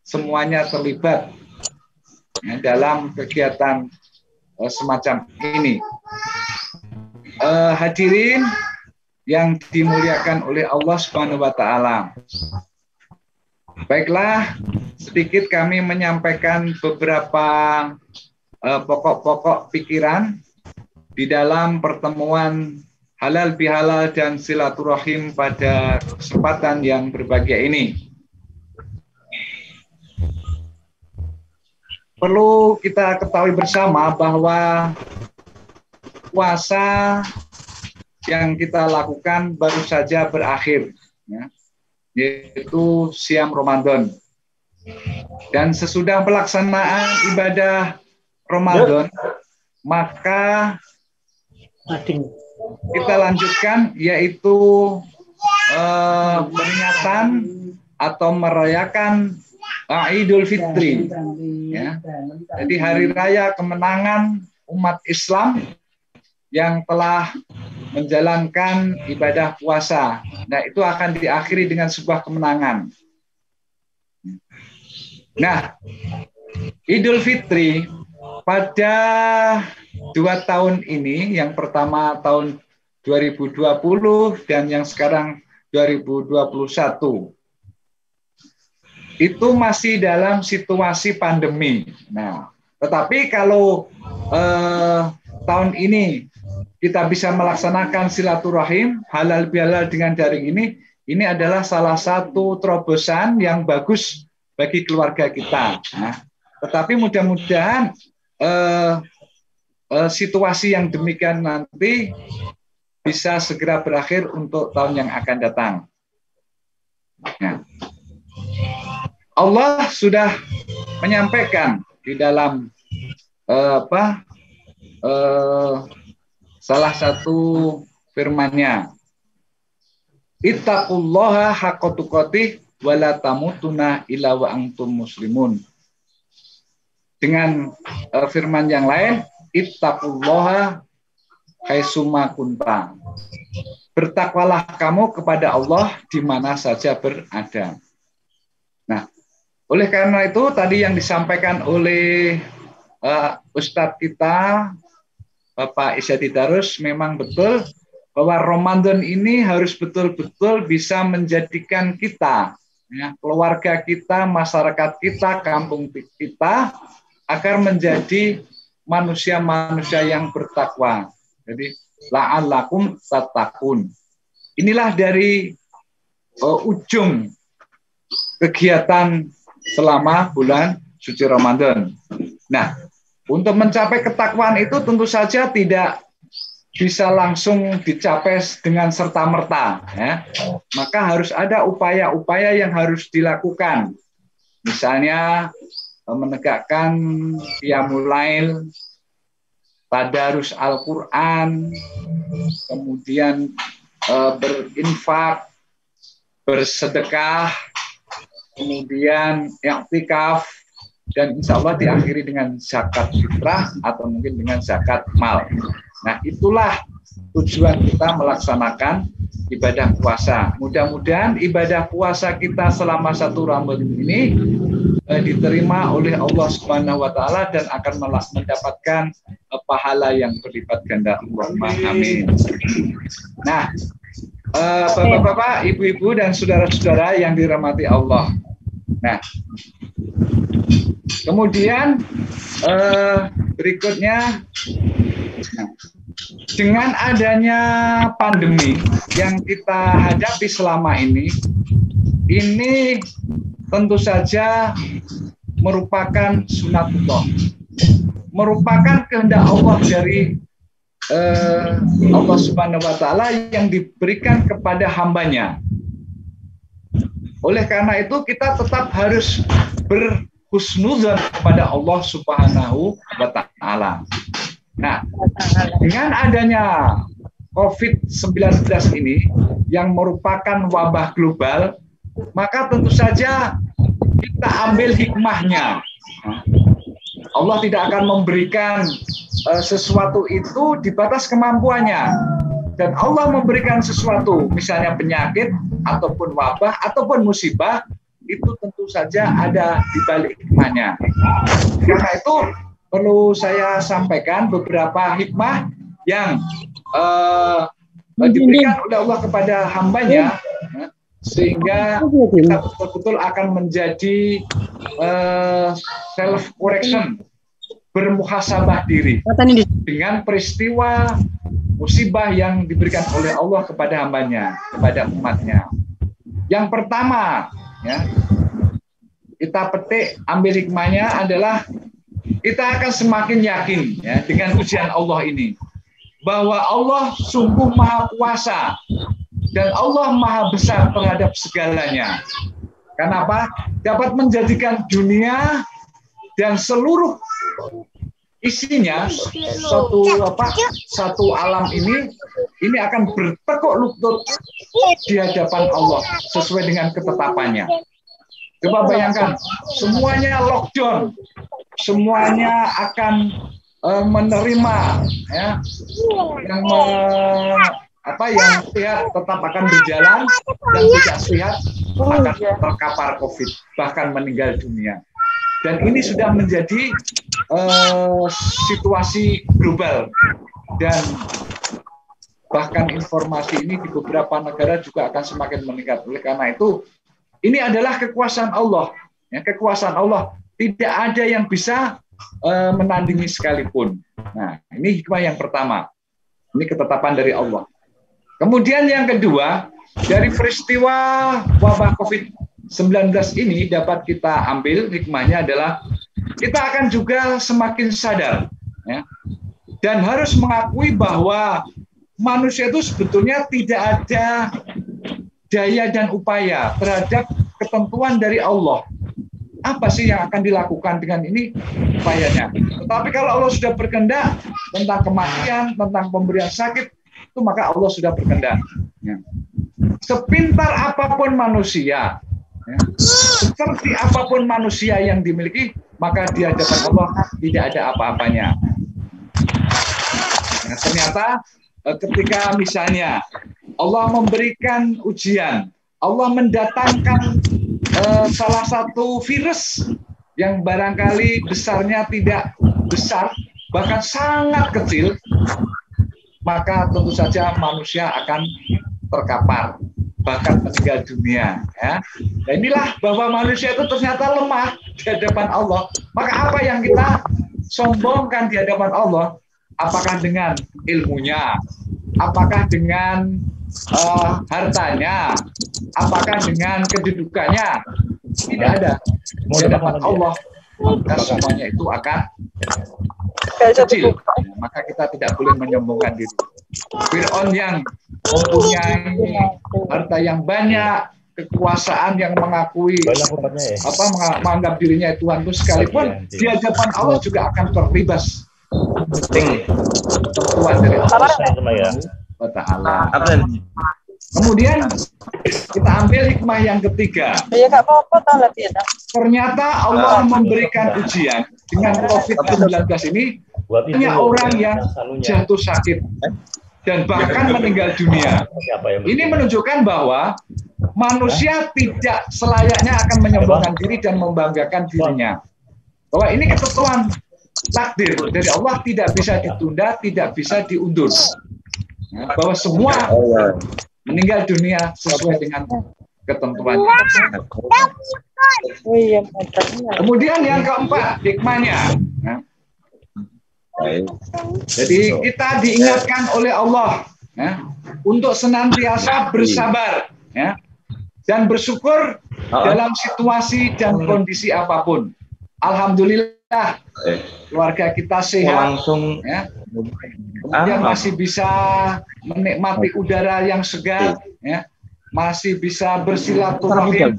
semuanya terlibat dalam kegiatan semacam ini. Hadirin yang dimuliakan oleh Allah Subhanahu wa taala. Baiklah, sedikit kami menyampaikan beberapa pokok-pokok pikiran di dalam pertemuan halal bihalal dan silaturahim pada kesempatan yang berbahagia ini. Perlu kita ketahui bersama bahwa puasa yang kita lakukan baru saja berakhir, ya, yaitu Siam Ramadan. Dan sesudah pelaksanaan ibadah Ramadan, maka kita lanjutkan yaitu peringatan atau merayakan Idul Fitri, ya. Jadi hari raya kemenangan umat Islam yang telah menjalankan ibadah puasa. Nah, itu akan diakhiri dengan sebuah kemenangan. Nah, Idul Fitri pada 2 tahun ini, yang pertama tahun 2020 dan yang sekarang 2021, itu masih dalam situasi pandemi. Nah, tetapi kalau tahun ini kita bisa melaksanakan silaturahim halal bihalal dengan daring ini adalah salah satu terobosan yang bagus bagi keluarga kita. Nah, tetapi mudah-mudahan situasi yang demikian nanti bisa segera berakhir untuk tahun yang akan datang. Nah, Allah sudah menyampaikan di dalam salah satu firman-Nya, ittaqullaha haqqa tuqatih wa la tamutunna illa wa antum muslimun. Dengan firman yang lain, ittaqullaha haitsuma kunta. Bertakwalah kamu kepada Allah di mana saja berada. Nah, oleh karena itu tadi yang disampaikan oleh Ustadz kita Bapak Isyadi Darus memang betul bahwa Ramadan ini harus betul-betul bisa menjadikan kita, ya, keluarga kita, masyarakat kita, kampung kita agar menjadi manusia-manusia yang bertakwa. Jadi la'allakum tattaqun. Inilah dari ujung kegiatan selama bulan suci Ramadan. Nah, untuk mencapai ketakwaan itu tentu saja tidak bisa langsung dicapai dengan serta-merta, ya. Maka harus ada upaya-upaya yang harus dilakukan. Misalnya menegakkan qiyamul lail, tadarus Al-Qur'an, kemudian berinfak, bersedekah, kemudian i'tikaf, dan insya Allah diakhiri dengan zakat fitrah atau mungkin dengan zakat mal. Nah, itulah tujuan kita melaksanakan ibadah puasa. Mudah-mudahan ibadah puasa kita selama 1 Ramadan ini diterima oleh Allah Subhanahu wa taala dan akan mendapatkan pahala yang berlipat ganda. Allahumma amin. Nah, Bapak-bapak, ibu-ibu dan saudara-saudara yang dirahmati Allah. Nah, kemudian berikutnya, dengan adanya pandemi yang kita hadapi selama ini tentu saja merupakan sunatullah, merupakan kehendak Allah dari Allah Subhanahu wa taala yang diberikan kepada hambanya. Oleh karena itu kita tetap harus berhusnuzan kepada Allah Subhanahu wa taala. Nah, dengan adanya COVID-19 ini yang merupakan wabah global, maka tentu saja kita ambil hikmahnya. Allah tidak akan memberikan sesuatu itu di batas kemampuannya. Dan Allah memberikan sesuatu, misalnya penyakit, ataupun wabah, ataupun musibah, itu tentu saja ada di balik hikmahnya. Karena itu perlu saya sampaikan beberapa hikmah yang diberikan oleh Allah kepada hambanya, sehingga kita betul-betul akan menjadi self-correction, bermuhasabah diri dengan peristiwa musibah yang diberikan oleh Allah kepada hambanya, kepada umatnya. Yang pertama, ya, kita petik, ambil hikmahnya adalah kita akan semakin yakin ya, dengan ujian Allah ini, bahwa Allah sungguh maha kuasa dan Allah maha besar terhadap segalanya. Kenapa? Dapat menjadikan dunia dan seluruh isinya, satu alam ini akan bertekuk lutut di hadapan Allah sesuai dengan ketetapannya. Coba bayangkan, semuanya lockdown, semuanya akan menerima ya, yang sehat tetap akan berjalan, yang tidak sehat akan terkapar COVID, bahkan meninggal dunia. Dan ini sudah menjadi situasi global, dan bahkan informasi ini di beberapa negara juga akan semakin meningkat. Oleh karena itu, ini adalah kekuasaan Allah. Ya, kekuasaan Allah tidak ada yang bisa menandingi sekalipun. Nah, ini hikmah yang pertama. Ini ketetapan dari Allah. Kemudian yang kedua, dari peristiwa wabah COVID-19 ini dapat kita ambil hikmahnya adalah kita akan juga semakin sadar ya, dan harus mengakui bahwa manusia itu sebetulnya tidak ada daya dan upaya terhadap ketentuan dari Allah. Apa sih yang akan dilakukan dengan ini upayanya? Tetapi kalau Allah sudah berkehendak tentang kematian, tentang pemberian sakit, itu maka Allah sudah berkehendak. Ya. Sepintar apapun manusia, ya, seperti apapun manusia yang dimiliki, maka di hadapan Allah tidak ada apa-apanya. Nah, ternyata ketika misalnya Allah memberikan ujian, Allah mendatangkan salah satu virus yang barangkali besarnya tidak besar, bahkan sangat kecil, maka tentu saja manusia akan terkapar, bahkan meninggal dunia. Ya. Nah, inilah bahwa manusia itu ternyata lemah di hadapan Allah. Maka apa yang kita sombongkan di hadapan Allah? Apakah dengan ilmunya? Apakah dengan hartanya? Apakah dengan kedudukannya? Tidak ada. Di hadapan Allah, maka semuanya itu akan kecil. Maka kita tidak boleh menyombongkan diri. Fir'aun yang mempunyai harta yang banyak, kekuasaan yang mengakui menganggap dirinya Tuhan itu sekalipun, di hadapan Allah juga akan terlibas ketentuan dari Allah Subhanahu wa taala. Kemudian kita ambil hikmah yang ketiga. Ternyata Allah memberikan ujian dengan COVID-19 ini banyak orang yang jatuh sakit dan bahkan meninggal dunia. Ini menunjukkan bahwa manusia tidak selayaknya akan menyombongkan diri dan membanggakan dirinya. Bahwa ini ketentuan takdir dari Allah, tidak bisa ditunda, tidak bisa diundur. Bahwa semua meninggal dunia sesuai dengan ketentuannya. Kemudian yang keempat, hikmahnya. Jadi kita diingatkan oleh Allah untuk senantiasa bersabar dan bersyukur dalam situasi dan kondisi apapun. Alhamdulillah keluarga kita sehat, kemudian masih bisa menikmati udara yang segar, masih bisa bersilaturahim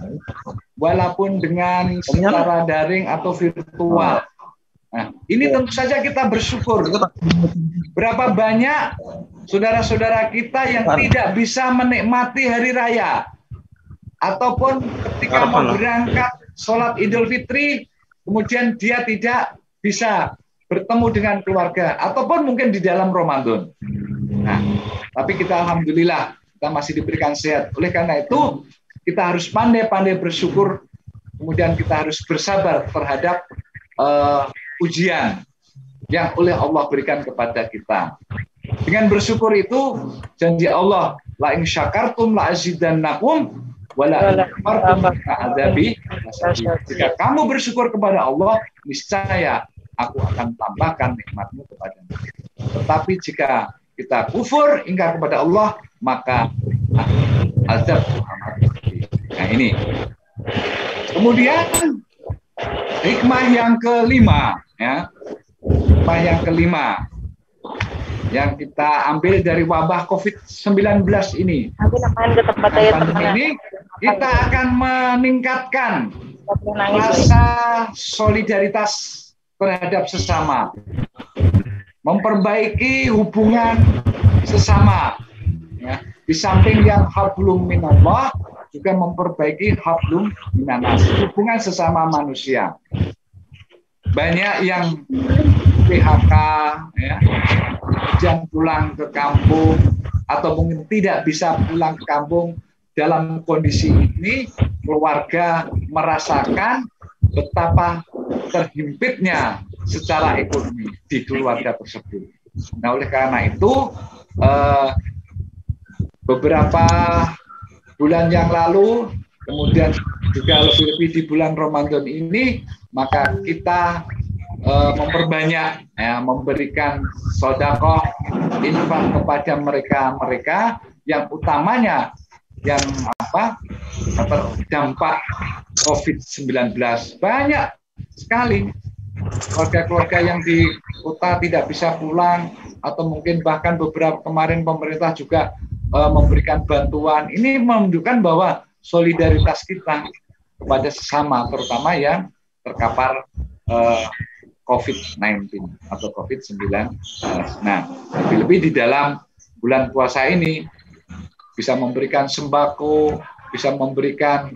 walaupun dengan secara daring atau virtual. Nah, ini tentu saja kita bersyukur. Berapa banyak saudara-saudara kita yang tidak bisa menikmati hari raya, ataupun ketika mau berangkat sholat Idul Fitri, kemudian dia tidak bisa bertemu dengan keluarga, ataupun mungkin di dalam Ramadan. Nah, tapi kita alhamdulillah kita masih diberikan sehat. Oleh karena itu kita harus pandai-pandai bersyukur, kemudian kita harus bersabar terhadap ujian yang oleh Allah berikan kepada kita. Dengan bersyukur itu janji Allah, la in syakartum la azidannakum wala kafartum ka'adzabi. Jika kamu bersyukur kepada Allah, niscaya aku akan tambahkan nikmatmu kepadamu. Tetapi jika kita kufur, ingkar kepada Allah, maka azab amat pedih. Nah ini. Kemudian hikmah yang kelima, hikmah yang kelima yang kita ambil dari wabah COVID-19 ini. Pandemi ini kita akan meningkatkan rasa solidaritas terhadap sesama, memperbaiki hubungan sesama. Di samping yang hablum minallah, juga memperbaiki hablum minanas, hubungan sesama manusia. Banyak yang PHK, kemudian pulang ke kampung, atau mungkin tidak bisa pulang ke kampung. Dalam kondisi ini, keluarga merasakan betapa terhimpitnya secara ekonomi di keluarga tersebut. Nah, oleh karena itu, beberapa bulan yang lalu, kemudian juga lebih-lebih di bulan Ramadan ini, maka kita memperbanyak, memberikan sedekah, infak kepada mereka yang utamanya yang terdampak COVID-19. Banyak sekali keluarga-keluarga yang di kota tidak bisa pulang, atau mungkin bahkan beberapa kemarin pemerintah juga memberikan bantuan. Ini menunjukkan bahwa solidaritas kita kepada sesama, terutama yang terkapar COVID-19 atau COVID-19. Nah, lebih-lebih di dalam bulan puasa ini bisa memberikan sembako, bisa memberikan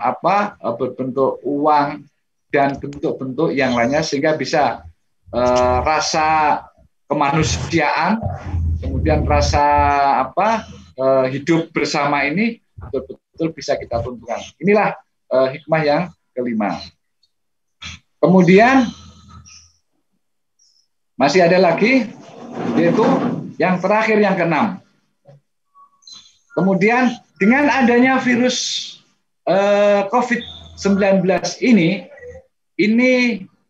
berbentuk uang dan bentuk-bentuk yang lainnya, sehingga bisa rasa kemanusiaan, kemudian rasa hidup bersama ini betul-betul bisa kita tumbuhkan. Inilah hikmah yang kelima. Kemudian masih ada lagi, yaitu yang terakhir, yang keenam. Kemudian dengan adanya virus COVID-19 ini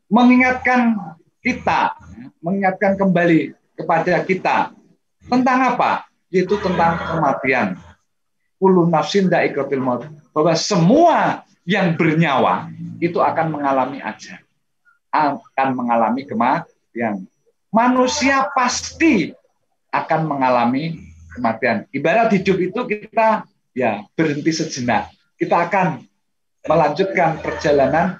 mengingatkan kita, mengingatkan kembali kepada kita tentang apa? Yaitu tentang kematian. Kullu nafsin dha'iqatul maut, bahwa semua yang bernyawa itu akan mengalami ajal, akan mengalami kematian. Manusia pasti akan mengalami kematian. Ibarat hidup itu kita berhenti sejenak. Kita akan melanjutkan perjalanan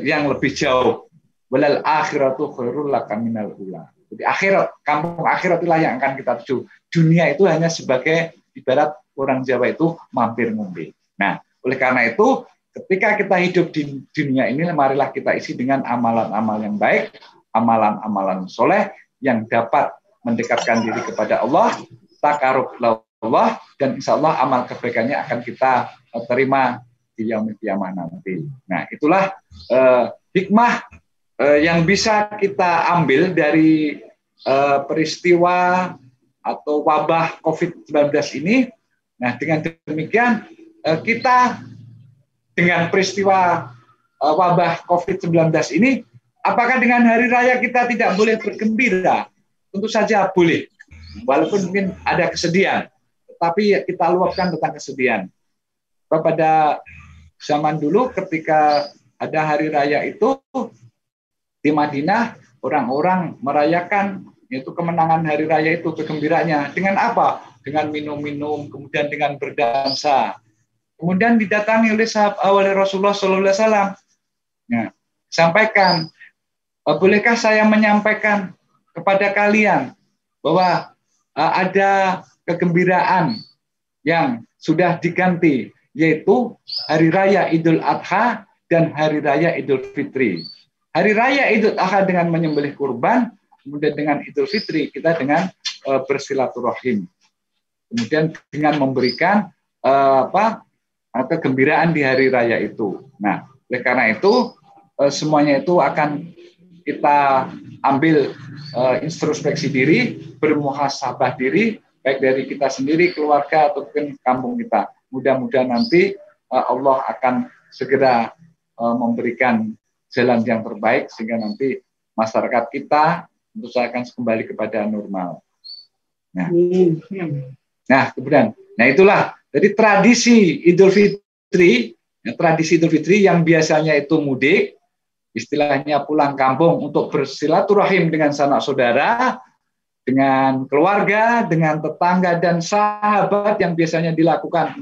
yang lebih jauh. Walal akhiratu khairul laka minal ula. Jadi akhirat, kampung akhirat itulah yang akan kita tuju. Dunia itu hanya sebagai ibarat orang Jawa itu mampir ngombe. Nah, oleh karena itu ketika kita hidup di dunia ini, marilah kita isi dengan amalan-amal yang baik, amalan-amalan soleh yang dapat mendekatkan diri kepada Allah, takarub Allah, dan insya Allah amal kebaikannya akan kita terima di yaumil qiyamah nanti. Nah, itulah hikmah yang bisa kita ambil dari peristiwa atau wabah COVID-19 ini. Nah, dengan demikian kita dengan peristiwa wabah COVID-19 ini, apakah dengan hari raya kita tidak boleh bergembira? Tentu saja boleh, walaupun mungkin ada kesedihan, tapi kita luapkan tentang kesedihan. Pada zaman dulu ketika ada hari raya itu di Madinah, orang-orang merayakan yaitu kemenangan hari raya itu, kegembiranya dengan apa? Dengan minum-minum, kemudian dengan berdansa. Kemudian didatangi oleh Rasulullah SAW. Nah, sampaikan, bolehkah saya menyampaikan kepada kalian bahwa ada kegembiraan yang sudah diganti, yaitu Hari Raya Idul Adha dan Hari Raya Idul Fitri. Hari Raya Idul Adha dengan menyembelih kurban, kemudian dengan Idul Fitri kita dengan bersilaturahim. Kemudian dengan memberikan kegembiraan di hari raya itu. Nah, oleh karena itu semuanya itu akan kita ambil introspeksi diri, bermuhasabah diri, baik dari kita sendiri, keluarga ataupun kampung kita. Mudah-mudahan nanti Allah akan segera memberikan jalan yang terbaik sehingga nanti masyarakat kita tentu saja akan kembali kepada normal. Nah, kemudian, itulah jadi tradisi Idul Fitri, yang biasanya itu mudik, istilahnya pulang kampung untuk bersilaturahim dengan sanak saudara, dengan keluarga, dengan tetangga dan sahabat yang biasanya dilakukan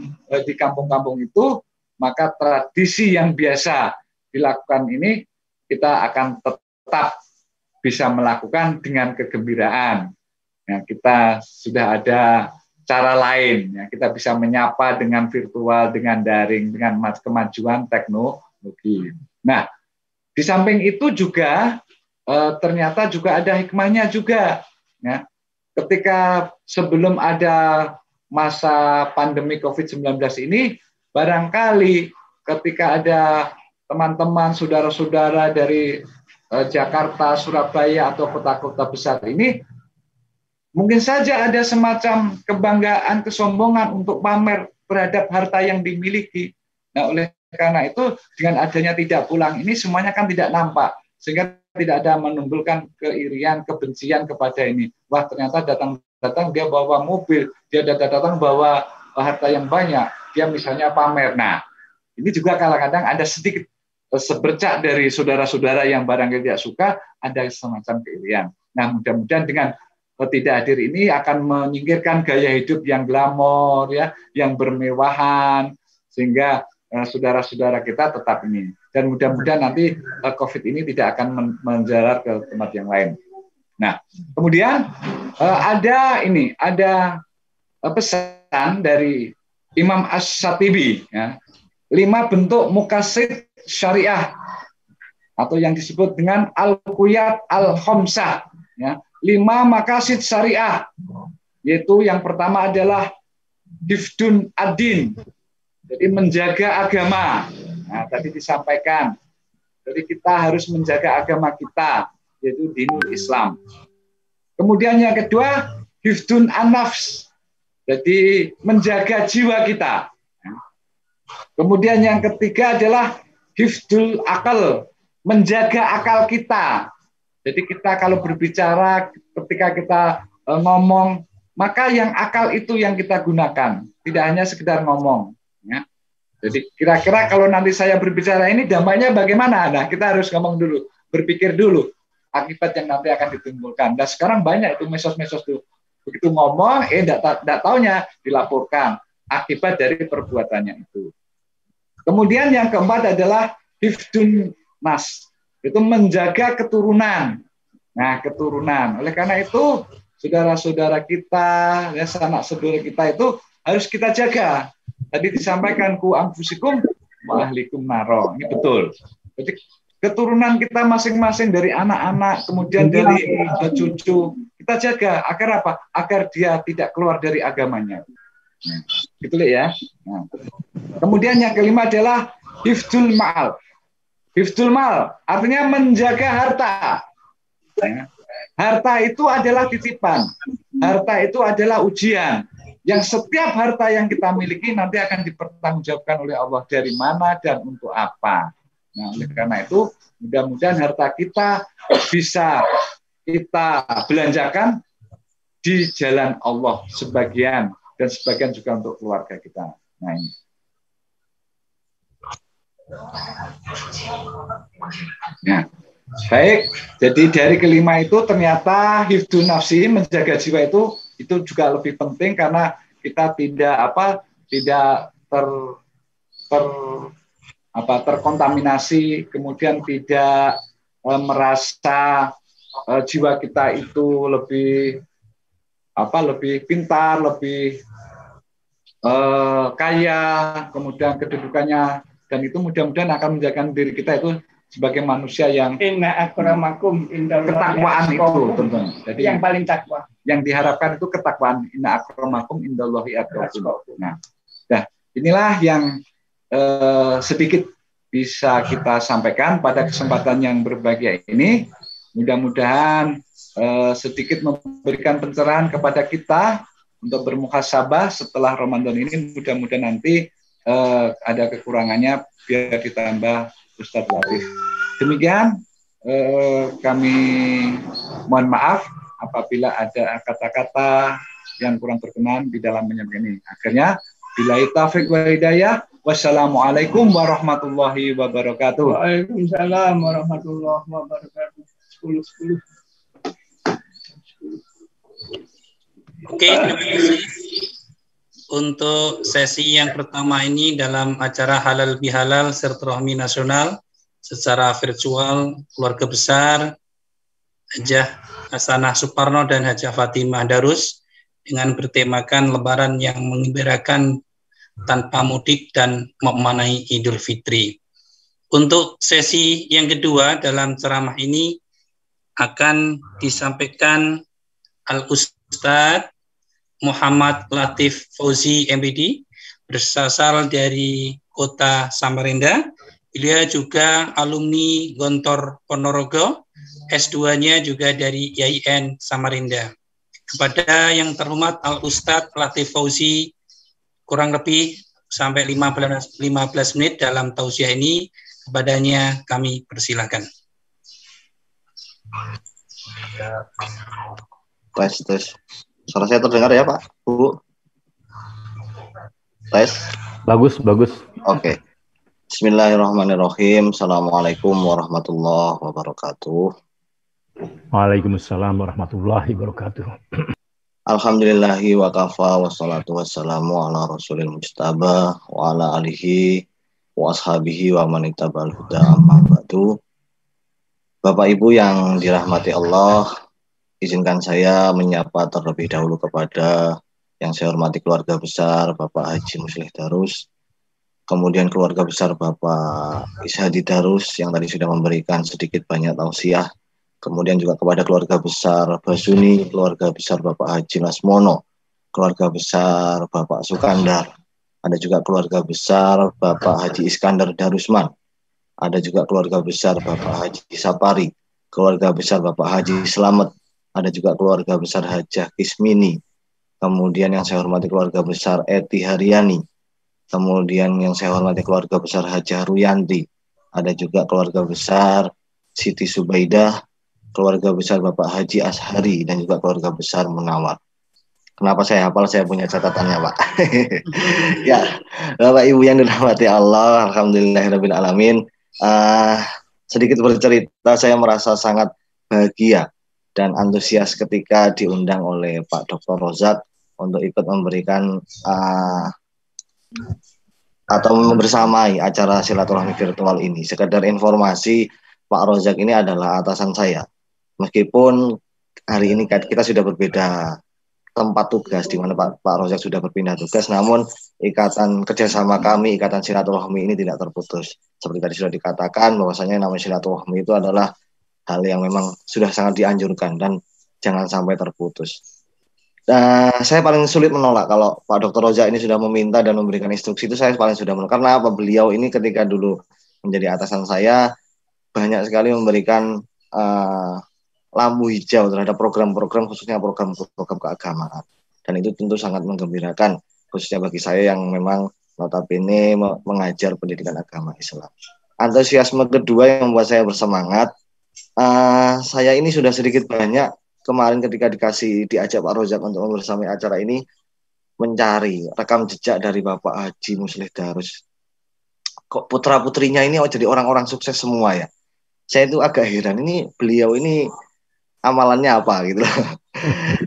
di kampung-kampung itu, maka tradisi yang biasa dilakukan ini kita akan tetap bisa melakukan dengan kegembiraan. Ya, kita sudah ada cara lain, ya, kita bisa menyapa dengan virtual, dengan daring, dengan kemajuan teknologi. Nah, di samping itu juga ternyata juga ada hikmahnya juga. Ya. Ketika sebelum ada masa pandemi COVID-19 ini, barangkali ketika ada teman-teman, saudara-saudara dari Jakarta, Surabaya, atau kota-kota besar ini, mungkin saja ada semacam kebanggaan, kesombongan untuk pamer terhadap harta yang dimiliki. Nah, oleh karena itu, dengan adanya tidak pulang ini, semuanya kan tidak nampak. Sehingga tidak ada menimbulkan keirian, kebencian kepada ini. Wah, ternyata datang-datang dia bawa mobil, dia datang bawa harta yang banyak, dia misalnya pamer. Nah, ini juga kadang-kadang ada sedikit sebercak dari saudara-saudara yang barangkali tidak suka, ada semacam keirian. Nah, mudah-mudahan dengan tidak hadir ini akan menyingkirkan gaya hidup yang glamor, ya, yang bermewahan, sehingga saudara-saudara kita tetap ini. Dan mudah-mudahan nanti COVID ini tidak akan menjalar ke tempat yang lain. Nah, kemudian ada pesan dari Imam Asy-Syatibi, ya, 5 bentuk muqasid syariah atau yang disebut dengan al-qiyat al-khamsah, ya, 5 maqasid syariah, yaitu yang pertama adalah hifdun ad-din, jadi menjaga agama. Nah, tadi disampaikan, jadi kita harus menjaga agama kita, yaitu dinul Islam. Kemudian yang kedua, hifdun an-nafs, jadi menjaga jiwa kita. Kemudian yang ketiga adalah hifdul akal, menjaga akal kita. Jadi kita kalau berbicara, ketika kita ngomong, maka yang akal itu yang kita gunakan, tidak hanya sekedar ngomong. Ya. Jadi kira-kira kalau nanti saya berbicara ini dampaknya bagaimana? Nah, kita harus ngomong dulu, berpikir dulu akibat yang nanti akan ditimbulkan. Dan sekarang banyak itu mesos-mesos tuh, begitu ngomong, tidak taunya dilaporkan akibat dari perbuatannya itu. Kemudian yang keempat adalah hifdun nas, itu menjaga keturunan. Nah, keturunan. Oleh karena itu, saudara-saudara kita, ya, sanak saudara kita itu harus kita jaga. Tadi disampaikan ku anfusikum wa ahlikum naro. Ini betul. Jadi keturunan kita masing-masing dari anak-anak, kemudian dari cucu, kita jaga agar apa? Agar dia tidak keluar dari agamanya. Gitu ya. Nah. Kemudian yang kelima adalah hifdzul mal. Hifdzul mal artinya menjaga harta. Ya. Harta itu adalah titipan. Harta itu adalah ujian. Yang setiap harta yang kita miliki nanti akan dipertanggungjawabkan oleh Allah dari mana dan untuk apa. Nah, oleh karena itu mudah-mudahan harta kita bisa kita belanjakan di jalan Allah sebagian dan sebagian juga untuk keluarga kita. Nah ini. Nah, baik. Jadi dari kelima itu ternyata hifdzun nafsi, menjaga jiwa itu juga lebih penting karena kita tidak terkontaminasi, kemudian tidak merasa jiwa kita itu lebih pintar, lebih kaya, kemudian kedudukannya, dan itu mudah-mudahan akan menjadikan diri kita itu sebagai manusia yang ketakwaan itu tentunya. Jadi yang paling takwa. Yang diharapkan itu ketakwaan. Inna akramakum indallahi atqakum. Nah, inilah yang sedikit bisa kita sampaikan pada kesempatan yang berbahagia ini. Mudah-mudahan sedikit memberikan pencerahan kepada kita untuk bermuhasabah setelah Ramadan ini. Mudah-mudahan nanti ada kekurangannya biar ditambah Ustadz Latif. Demikian kami mohon maaf apabila ada kata-kata yang kurang berkenan di dalam menyampaikan ini. Akhirnya billahi taufiq wal hidayah. Wassalamualaikum warahmatullahi wabarakatuh. Waalaikumsalam warahmatullahi wabarakatuh. 10. Oke, terima kasih. Untuk sesi yang pertama ini dalam acara Halal Bihalal Silaturahmi Nasional secara virtual keluarga besar Hajah Hasanah Suparno dan Hajah Fatimah Darus dengan bertemakan Lebaran yang mengembirakan tanpa mudik dan memaknai Idul Fitri. Untuk sesi yang kedua dalam ceramah ini akan disampaikan Al-Ustadz Muhammad Latif Fauzi MPD, berasal dari kota Samarinda. Beliau juga alumni Gontor Ponorogo, S2-nya juga dari IAIN Samarinda. Kepada yang terhormat Al-Ustadz Latif Fauzi, kurang lebih sampai 15 menit dalam tausiah ini, kepadanya kami persilakan. Tes. Suara saya terdengar ya Pak, Bu? Tes. Bagus. Oke. Bismillahirrahmanirrahim. Assalamualaikum warahmatullahi wabarakatuh. Waalaikumsalam warahmatullahi wabarakatuh. Alhamdulillahi wa kafa wassalatu wassalamu ala rasulil mujtaba wa ala alihi wa ashabihi wa manittaba'al huda amma ba'du. Bapak Ibu yang dirahmati Allah, izinkan saya menyapa terlebih dahulu kepada yang saya hormati keluarga besar Bapak Haji Muslih Darus, kemudian keluarga besar Bapak Ishadi Darus yang tadi sudah memberikan sedikit banyak tausiah, kemudian juga kepada keluarga besar Basuni, keluarga besar Bapak Haji Lasmono, keluarga besar Bapak Sukandar, ada juga keluarga besar Bapak Haji Iskandar Darusman, ada juga keluarga besar Bapak Haji Sapari, keluarga besar Bapak Haji Slamet, ada juga keluarga besar Hajah Kismini, kemudian yang saya hormati keluarga besar Eti Haryani, kemudian yang saya hormati keluarga besar Hajah Ruyanti, ada juga keluarga besar Siti Subaidah, keluarga besar Bapak Haji Ashari, dan juga keluarga besar Munawar. Kenapa saya hafal? Saya punya catatannya Pak. Ya, Bapak Ibu yang dirahmati Allah, alhamdulillahirabbil alamin. Sedikit bercerita, saya merasa sangat bahagia dan antusias ketika diundang oleh Pak Dr. Rozak untuk ikut memberikan atau membersamai acara silaturahmi virtual ini. Sekedar informasi, Pak Rozak ini adalah atasan saya. Meskipun hari ini kita sudah berbeda tempat tugas di mana Pak Rozak sudah berpindah tugas, namun ikatan kerjasama kami, ikatan silaturahmi ini tidak terputus. Seperti tadi sudah dikatakan bahwasanya namanya silaturahmi itu adalah hal yang memang sudah sangat dianjurkan dan jangan sampai terputus. Saya paling sulit menolak kalau Pak Dr. Rozak ini sudah meminta dan memberikan instruksi, itu saya paling sudah menolak. Karena apa? Beliau ini ketika dulu menjadi atasan saya banyak sekali memberikan lampu hijau terhadap program-program, khususnya program-program keagamaan. Dan itu tentu sangat menggembirakan, khususnya bagi saya yang memang notabene mengajar pendidikan agama Islam. Antusiasme kedua yang membuat saya bersemangat, saya ini sudah sedikit banyak kemarin ketika diajak Pak Rozak untuk membersamai acara ini, mencari rekam jejak dari Bapak Haji Muslih Darus. Kok putra-putrinya ini jadi orang-orang sukses semua ya? Saya itu agak heran, ini beliau ini amalannya apa gitu loh.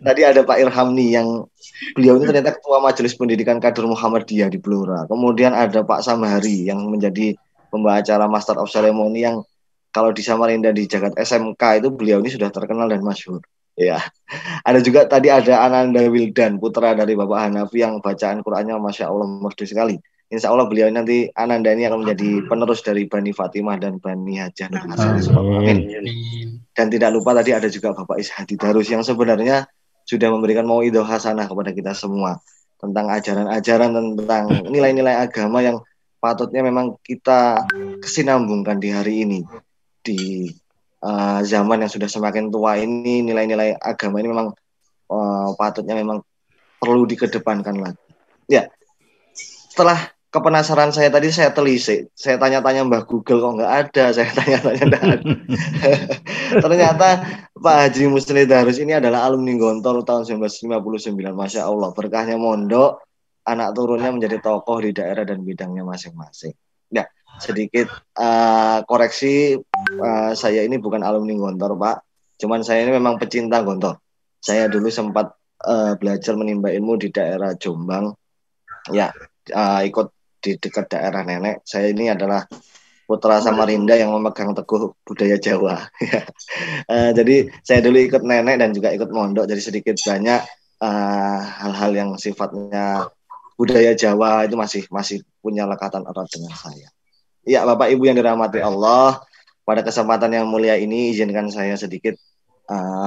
Tadi ada Pak Irhamni yang beliau ini ternyata Ketua Majelis Pendidikan Kader Muhammadiyah di Blora. Kemudian ada Pak Samhari yang menjadi pembawa acara Master of Ceremony yang kalau di Samarinda di Jagat SMK itu beliau ini sudah terkenal dan masyhur. Ya. Ada juga tadi ada Ananda Wildan, putra dari Bapak Hanafi yang bacaan Qur'annya Masya Allah merdu sekali. Insya Allah beliau nanti Ananda ini akan menjadi penerus dari Bani Fatimah dan Bani Hajah Nur Hasan. Dan tidak lupa tadi ada juga Bapak Ishadi Darus yang sebenarnya sudah memberikan mauidhah hasanah kepada kita semua tentang ajaran-ajaran, tentang nilai-nilai agama yang patutnya memang kita kesinambungkan di hari ini. Di zaman yang sudah semakin tua ini, nilai-nilai agama ini memang patutnya memang perlu dikedepankan lagi. Ya, setelah kepenasaran saya tadi, saya telisik, saya tanya-tanya Mbah Google kok nggak ada, saya tanya-tanya nggak ada. Ternyata Pak Haji Muslih Darus ini adalah alumni Gontor tahun 1959. Masya Allah, berkahnya mondok, anak turunnya menjadi tokoh di daerah dan bidangnya masing-masing. Ya, sedikit koreksi, saya ini bukan alumni Gontor Pak, cuman saya ini memang pecinta Gontor. Saya dulu sempat belajar menimba ilmu di daerah Jombang, ya ikut di dekat daerah nenek. Saya ini adalah putra Samarinda yang memegang teguh budaya Jawa. Jadi saya dulu ikut nenek dan juga ikut mondok, jadi sedikit banyak hal-hal yang sifatnya budaya Jawa itu masih punya lekatan erat dengan saya. Ya, Bapak Ibu yang dirahmati Allah, pada kesempatan yang mulia ini izinkan saya sedikit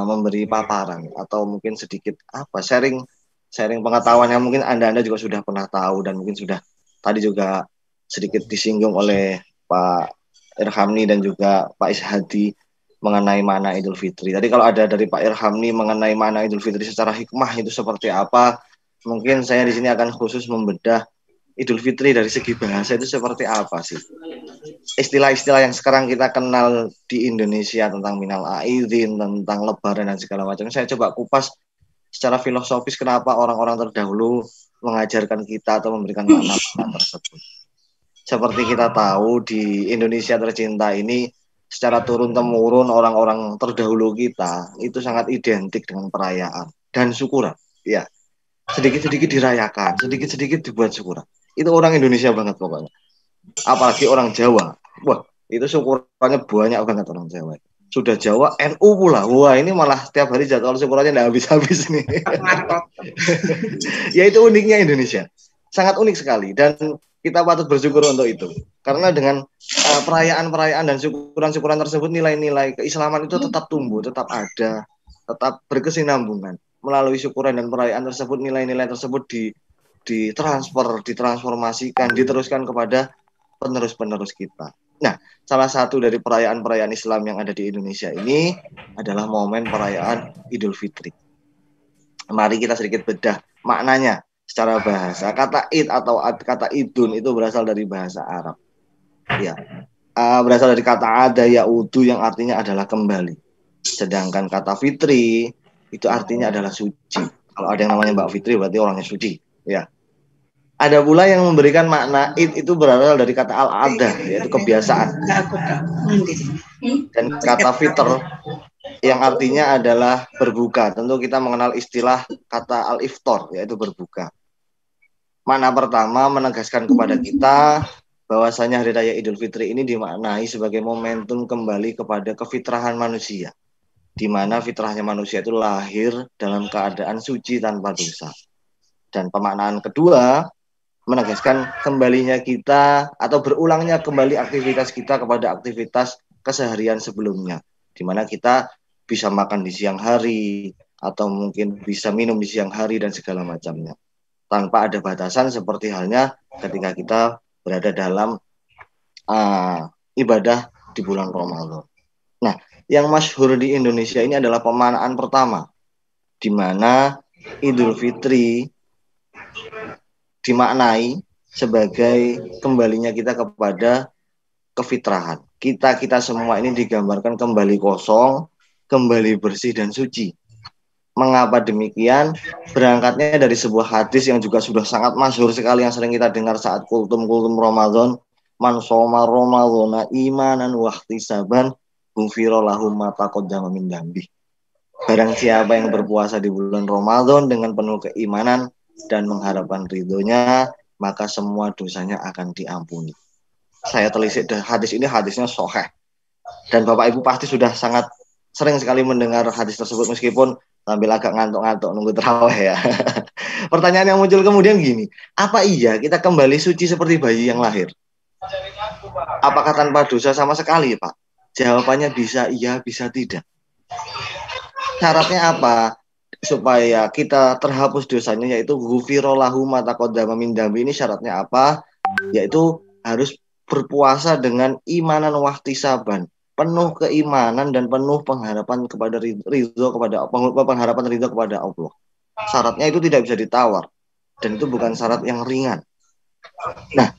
memberi paparan atau mungkin sedikit sharing pengetahuan yang mungkin Anda juga sudah pernah tahu dan mungkin sudah tadi juga sedikit disinggung oleh Pak Irhamni dan juga Pak Ishadi mengenai makna Idul Fitri. Tadi kalau ada dari Pak Irhamni mengenai makna Idul Fitri secara hikmah itu seperti apa, mungkin saya di sini akan khusus membedah Idul Fitri dari segi bahasa itu seperti apa sih. Istilah-istilah yang sekarang kita kenal di Indonesia tentang minal aidin, tentang lebaran dan segala macam. Saya coba kupas secara filosofis kenapa orang-orang terdahulu mengajarkan kita atau memberikan makna-makna tersebut. Seperti kita tahu di Indonesia tercinta ini secara turun-temurun orang-orang terdahulu kita itu sangat identik dengan perayaan dan syukuran. Ya, sedikit-sedikit dirayakan, sedikit-sedikit dibuat syukuran. Itu orang Indonesia banget pokoknya. Apalagi orang Jawa. Wah, itu syukurannya banyak banget orang Jawa. Sudah Jawa, NU pula. Wah, ini malah setiap hari jadwal syukurannya nggak habis-habis nih. Ya, itu uniknya Indonesia. Sangat unik sekali. Dan kita patut bersyukur untuk itu. Karena dengan perayaan-perayaan dan syukuran-syukuran tersebut, nilai-nilai keislaman itu tetap tumbuh, tetap ada, tetap berkesinambungan. Melalui syukuran dan perayaan tersebut, nilai-nilai tersebut ditransformasikan, diteruskan kepada penerus-penerus kita. Nah, salah satu dari perayaan-perayaan Islam yang ada di Indonesia ini adalah momen perayaan Idul Fitri. Mari kita sedikit bedah maknanya secara bahasa. Kata id atau kata idun itu berasal dari bahasa Arab. Ya, berasal dari kata ada ya'udu yang artinya adalah kembali. Sedangkan kata fitri itu artinya adalah suci. Kalau ada yang namanya Mbak Fitri berarti orangnya suci. Ya. Ada pula yang memberikan makna id itu berasal dari kata al-adah, yaitu kebiasaan. Dan kata fitr yang artinya adalah berbuka. Tentu kita mengenal istilah kata al-iftar, yaitu berbuka. Makna pertama menegaskan kepada kita bahwasanya Hari Raya Idul Fitri ini dimaknai sebagai momentum kembali kepada kefitrahan manusia. di mana fitrahnya manusia itu lahir dalam keadaan suci tanpa dosa. Dan pemaknaan kedua menegaskan kembalinya kita atau berulangnya kembali aktivitas kita kepada aktivitas keseharian sebelumnya, di mana kita bisa makan di siang hari atau mungkin bisa minum di siang hari dan segala macamnya tanpa ada batasan, seperti halnya ketika kita berada dalam ibadah di bulan Ramadan. Nah, yang masyhur di Indonesia ini adalah pemaknaan pertama, di mana Idul Fitri dimaknai sebagai kembalinya kita kepada kefitrahan. Kita semua ini digambarkan kembali kosong, kembali bersih dan suci. Mengapa demikian? Berangkatnya dari sebuah hadis yang juga sudah sangat masyhur sekali, yang sering kita dengar saat kultum Ramadan. Man shoma Ramadhana imanan wa ihtisaban ghufira lahu ma taqaddama min dzambi. Barang siapa yang berpuasa di bulan Ramadan dengan penuh keimanan dan mengharapkan ridhonya, maka semua dosanya akan diampuni. Saya telisik hadis ini, hadisnya sahih. Dan Bapak Ibu pasti sudah sangat sering sekali mendengar hadis tersebut, meskipun sambil agak ngantuk-ngantuk nunggu tarawih ya. Pertanyaan yang muncul kemudian gini, apa iya kita kembali suci seperti bayi yang lahir? Apakah tanpa dosa sama sekali, Pak? Jawabannya bisa iya, bisa tidak. Syaratnya apa? Supaya kita terhapus dosanya, yaitu ghufira lahu ma taqaddama min dzambi. Ini syaratnya apa? Yaitu harus berpuasa dengan imanan wa ihtisaban, penuh keimanan dan penuh pengharapan kepada ridho kepada Allah. Syaratnya itu tidak bisa ditawar dan itu bukan syarat yang ringan. Nah,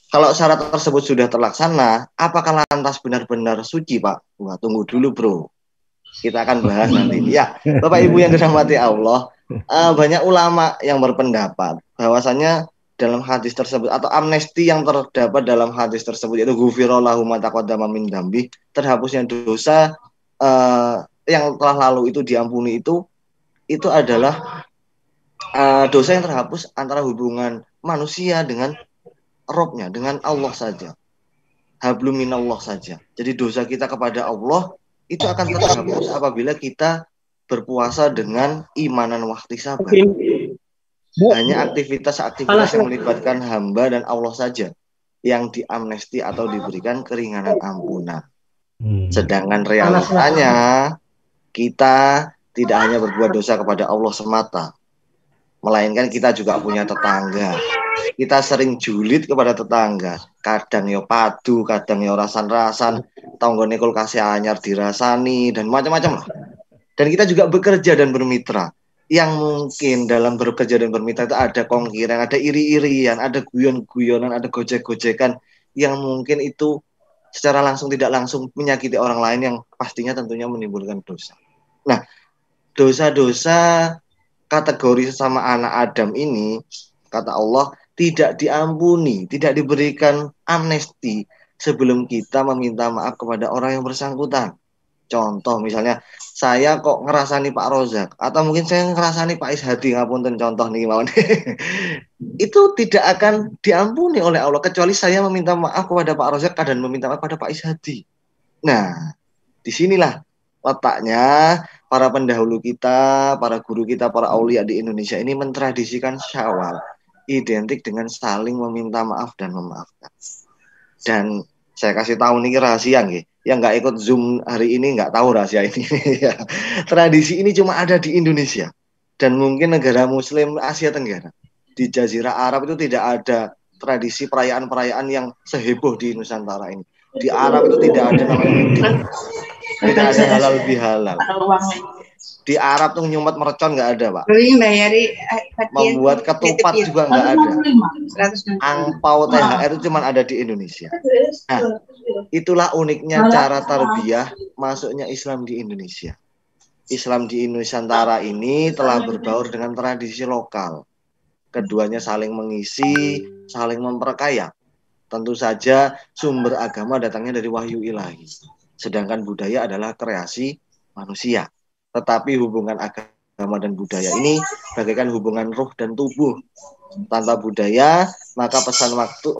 kalau syarat tersebut sudah terlaksana, apakah lantas benar-benar suci, Pak? Wah, tunggu dulu, Bro. Kita akan bahas nanti. Ya, Bapak Ibu yang dirahmati Allah, banyak ulama yang berpendapat bahwasanya dalam hadis tersebut atau amnesti yang terdapat dalam hadis tersebut, yaitu ghufira lahu ma taqaddama min dzambi, terhapusnya dosa yang telah lalu itu diampuni, itu adalah dosa yang terhapus antara hubungan manusia dengan Robnya, dengan Allah saja. Hablum minallah saja. Jadi dosa kita kepada Allah itu akan terhapus apabila kita berpuasa dengan imanan wa ihtisaban. Hanya aktivitas-aktivitas yang melibatkan hamba dan Allah saja yang diamnesti atau diberikan keringanan ampunan. Sedangkan realitanya kita tidak hanya berbuat dosa kepada Allah semata, melainkan kita juga punya tetangga. Kita sering julid kepada tetangga. Kadang yo padu, kadang yo rasan-rasan, tanggone kulkase anyar dirasani dan macam-macam. Dan kita juga bekerja dan bermitra. Yang mungkin dalam bekerja dan bermitra itu ada kongkiran, ada iri-irian, ada guyon-guyonan, ada gojek-gojekan yang mungkin itu secara langsung tidak langsung menyakiti orang lain, yang pastinya tentunya menimbulkan dosa. Nah, dosa-dosa kategori sesama anak Adam ini, kata Allah, tidak diampuni, tidak diberikan amnesti sebelum kita meminta maaf kepada orang yang bersangkutan. Contoh misalnya, saya kok ngerasani Pak Rozak, atau mungkin saya ngerasani Pak Ishadi, ngapunten contoh nih mawon. Itu tidak akan diampuni oleh Allah kecuali saya meminta maaf kepada Pak Rozak dan meminta maaf kepada Pak Ishadi. Nah, disinilah letaknya para pendahulu kita, para guru kita, para aulia di Indonesia ini mentradisikan Syawal identik dengan saling meminta maaf dan memaafkan. Dan saya kasih tahu nih rahasia nih, yang nggak ikut Zoom hari ini nggak tahu rahasia ini. Tradisi ini cuma ada di Indonesia dan mungkin negara Muslim Asia Tenggara. Di Jazirah Arab itu tidak ada tradisi perayaan-perayaan yang seheboh di Nusantara ini. Di Arab itu tidak ada namanya mudik, tidak ada halal bihalal. Di Arab tuh nyumat mercon nggak ada, Pak. Membuat ketupat juga nggak ada. Angpau THR itu cuma ada di Indonesia. Nah, itulah uniknya cara tarbiyah masuknya Islam di Indonesia. Islam di Nusantara ini telah berbaur dengan tradisi lokal. Keduanya saling mengisi, saling memperkaya. Tentu saja sumber agama datangnya dari wahyu ilahi. Sedangkan budaya adalah kreasi manusia. Tetapi hubungan agama dan budaya ini bagaikan hubungan ruh dan tubuh. Tanpa budaya, maka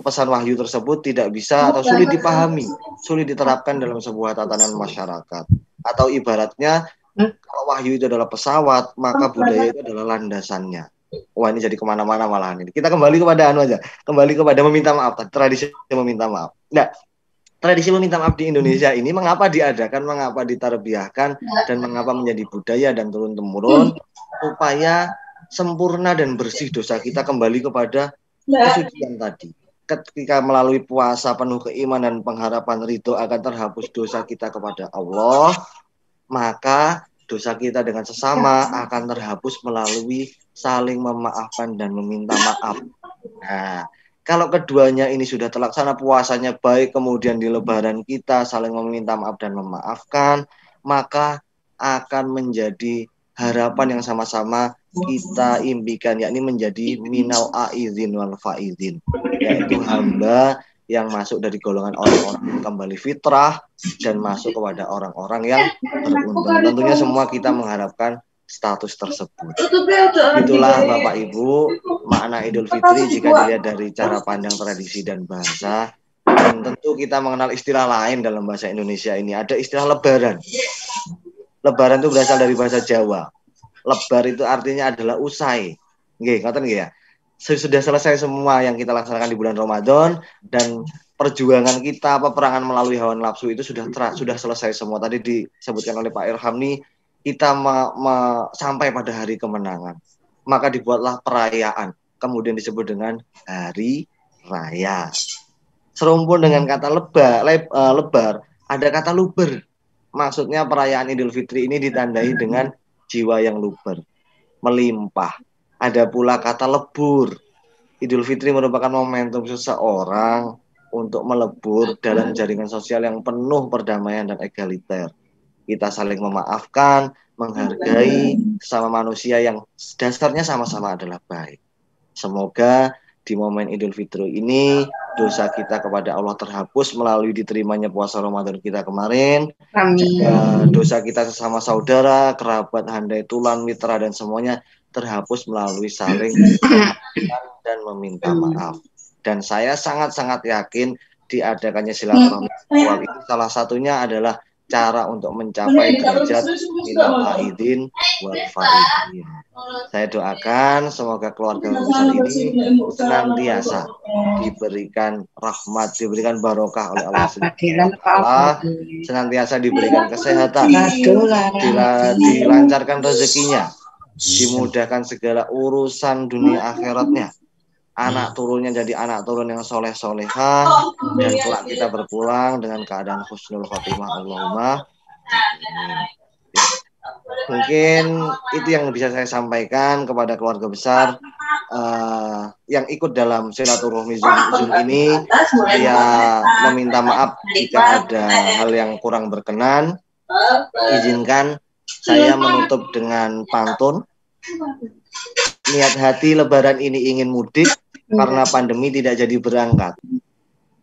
pesan wahyu tersebut tidak bisa atau sulit dipahami, sulit diterapkan dalam sebuah tatanan masyarakat. Atau ibaratnya Kalau wahyu itu adalah pesawat, maka budaya itu adalah landasannya. Wah, ini jadi kemana-mana malahan ini. Kita kembali kepada aja, kembali kepada meminta maaf, tradisi meminta maaf. Nah, tradisi meminta maaf di Indonesia ini mengapa diadakan, mengapa ditarbiyahkan, dan mengapa menjadi budaya dan turun-temurun, supaya sempurna dan bersih dosa kita kembali kepada kesucian tadi. Ketika melalui puasa penuh keimanan dan pengharapan ridho akan terhapus dosa kita kepada Allah, maka dosa kita dengan sesama akan terhapus melalui saling memaafkan dan meminta maaf. Nah, kalau keduanya ini sudah terlaksana, puasanya baik, kemudian di lebaran kita saling meminta maaf dan memaafkan, maka akan menjadi harapan yang sama-sama kita impikan, yakni menjadi minal aizin wal faizin, yaitu hamba yang masuk dari golongan orang-orang yang kembali fitrah dan masuk kepada orang-orang yang beruntung. Tentunya semua kita mengharapkan status tersebut. Itulah Bapak Ibu makna Idul Fitri jika dilihat dari cara pandang tradisi dan bahasa. Dan tentu kita mengenal istilah lain dalam bahasa Indonesia ini. Ada istilah lebaran. Lebaran itu berasal dari bahasa Jawa. Lebar itu artinya adalah usai. Nggih, ngoten nggih ya. Sudah selesai semua yang kita laksanakan di bulan Ramadan, dan perjuangan kita, peperangan melalui hawa nafsu itu sudah selesai semua. Tadi disebutkan oleh Pak Irham nih, kita sampai pada hari kemenangan. Maka dibuatlah perayaan, kemudian disebut dengan hari raya. Serumpun dengan kata lebar, ada kata luber. Maksudnya perayaan Idul Fitri ini ditandai dengan jiwa yang luber, melimpah. Ada pula kata lebur. Idul Fitri merupakan momentum seseorang untuk melebur dalam jaringan sosial yang penuh perdamaian dan egaliter. Kita saling memaafkan, menghargai sesama manusia yang dasarnya sama-sama adalah baik. Semoga di momen Idul Fitri ini dosa kita kepada Allah terhapus melalui diterimanya puasa Ramadan kita kemarin. Juga dosa kita sesama saudara, kerabat, handai tulan, mitra dan semuanya terhapus melalui saling memaafkan dan meminta maaf. Dan saya sangat-sangat yakin diadakannya silaturahmi itu salah satunya adalah cara untuk mencapai derajat minal aidin wal faidin. Saya doakan semoga keluarga besar ini senantiasa diberikan rahmat, diberikan barokah oleh Allah Subhanahu wa taala, senantiasa diberikan kesehatan, dilancarkan rezekinya, dimudahkan segala urusan dunia akhiratnya, anak turunnya jadi anak turun yang soleh-solehah, dan kelak kita berpulang dengan keadaan husnul khotimah. Allahumma. Mungkin itu yang bisa saya sampaikan kepada keluarga besar yang ikut dalam silaturahmi Zoom ini. Ya, meminta maaf jika ada hal yang kurang berkenan. Izinkan saya menutup dengan pantun. Niat hati lebaran ini ingin mudik, karena pandemi tidak jadi berangkat.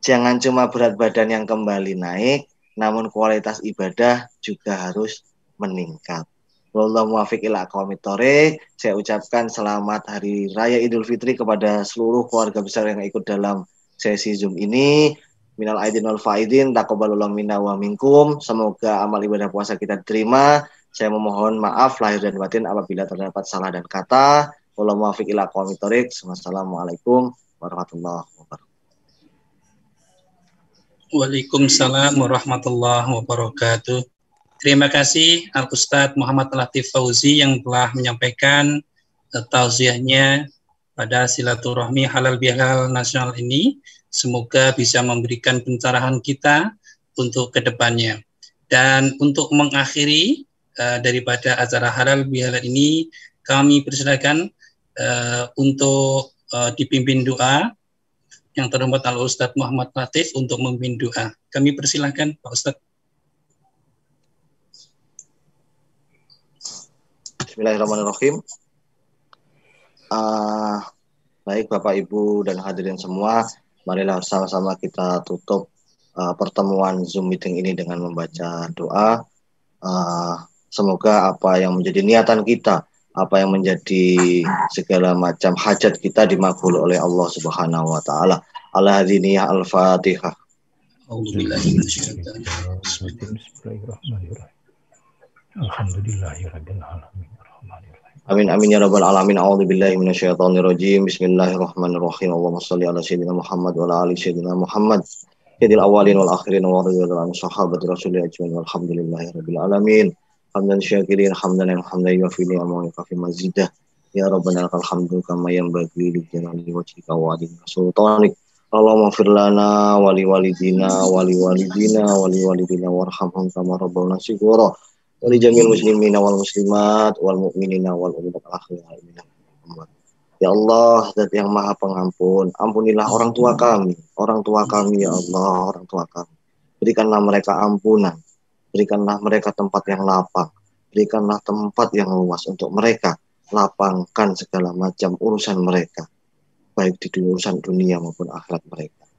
Jangan cuma berat badan yang kembali naik, namun kualitas ibadah juga harus meningkat. Wallahu muwaffiq ila aqwamit thoriq. Saya ucapkan selamat Hari Raya Idul Fitri kepada seluruh keluarga besar yang ikut dalam sesi Zoom ini. Minal aidin wal faidin, taqabbalallahu minna wa minkum. Semoga amal ibadah puasa kita diterima. Saya memohon maaf lahir dan batin apabila terdapat salah dan kata. Wallahu muwaffiq ila aqwamit thoriq. Wassalamualaikum warahmatullahi wabarakatuh. Waalaikumsalam warahmatullahi wabarakatuh. Terima kasih Al-Ustadz Muhammad Latif Fauzi yang telah menyampaikan tausiahnya pada silaturahmi halal bihalal nasional ini. Semoga bisa memberikan pencerahan kita untuk kedepannya. Dan untuk mengakhiri daripada acara halal bihalal ini, kami persilakan untuk dipimpin doa yang terhormat Al-Ustadz Muhammad Latif untuk memimpin doa. Kami persilakan Pak Ustadz. Bismillahirrahmanirrahim. Baik Bapak Ibu dan hadirin semua, marilah sama-sama kita tutup pertemuan Zoom meeting ini dengan membaca doa. Semoga apa yang menjadi niatan kita, apa yang menjadi segala macam hajat kita dimakbul oleh Allah Subhanahu wa taala. Al-hadiniyah Al-Fatihah. Bismillahirrahmanirrahim. Alhamdulillahirabbil alamin. Amin amin ya rabbal alamin. A'udzubillahi minasyaitonirrajim. Bismillahirrahmanirrahim. Allahumma shalli ala sayyidina Muhammad wa ala ali sayyidina Muhammad. Sayyidil awwalin wal akhirin wa radhiyallahu anhu sahabati rasulillah ajmain. Walhamdulillahirabbil alamin. Hamdan syakirin hamdan yuwafi ni'amahu wa yukafi mazidah. Ya rabbana lakal hamdu kama yanbaghi li jalali wajhika wa adhimi sultanik. Allahumma fir lana wa li walidina warhamhum kama rabbawna shighara. Wali jamil muslimina wal muslimat wal mu'minina wal mu'minat al-akhirin. Ya Allah, Zat yang Maha Pengampun, ampunilah orang tua kami ya Allah, orang tua kami. Berikanlah mereka ampunan, berikanlah mereka tempat yang lapang, berikanlah tempat yang luas untuk mereka, lapangkan segala macam urusan mereka, baik di urusan dunia maupun akhirat mereka.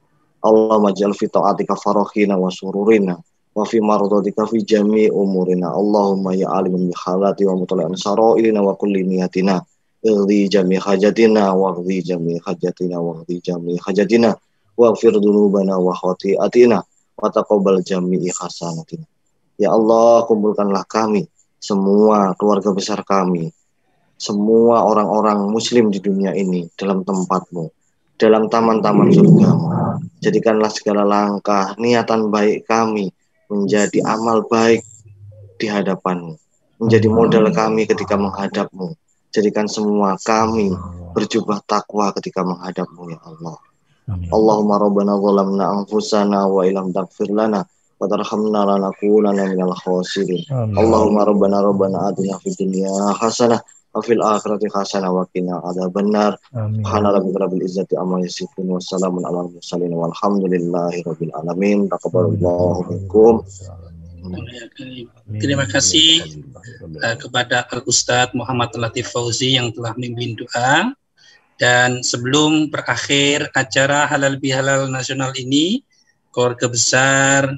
Allahumma ja'al fi ta'atika farahina wa sururina wa fi mardhatika fi jami' umurina. Allahumma ya alimun bi halati wa mutali'an sarairina wa kulli niyatina ighdi jami' hajatina wa ighdi jami' hajatina wa ighdi jami' hajatina wa ighfir dzunubana wa khati'atina wa taqabbal jami'i hasanatina. Ya Allah, kumpulkanlah kami, semua keluarga besar kami, semua orang-orang muslim di dunia ini dalam tempat-Mu, dalam taman-taman surga-Mu. Jadikanlah segala langkah niatan baik kami menjadi amal baik di hadapan-Mu, menjadi modal kami ketika menghadap-Mu. Jadikan semua kami berjubah takwa ketika menghadap-Mu ya Allah. Allahumma rabbana zalamna anfusana wa illam taghfir lana wa tarhamna lanakunanna minal khasirin. Allahumma rabbana atina fid dunya hasanah wa fil akhirati hasanah wa qina adzabannar. Subhana rabbika rabbil izzati amma yasifun wa salamun alal mursalin walhamdulillahi rabbil alamin. Taqabbalallahu minkum. Terima kasih kepada Al-Ustadz Muhammad Latif Fauzi yang telah memimpin doa. Dan sebelum berakhir acara Halal Bihalal Nasional ini, keluarga besar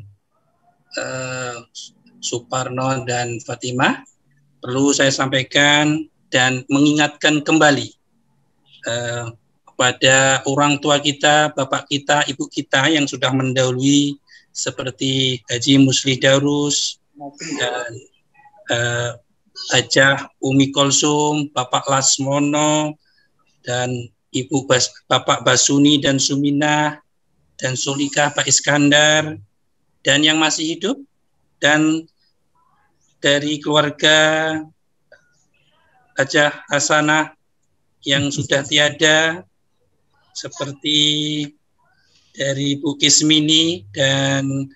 Suparno dan Fatimah, perlu saya sampaikan dan mengingatkan kembali kepada orang tua kita, bapak kita, ibu kita yang sudah mendahului seperti Haji Musli Darus dan Hajah Umi Kolsum, Bapak Lasmono, dan Bapak Basuni dan Suminah, dan Sulika Pak Iskandar, dan yang masih hidup, dan dari keluarga Hajah Hasanah yang sudah tiada, seperti dari Bu Kismini dan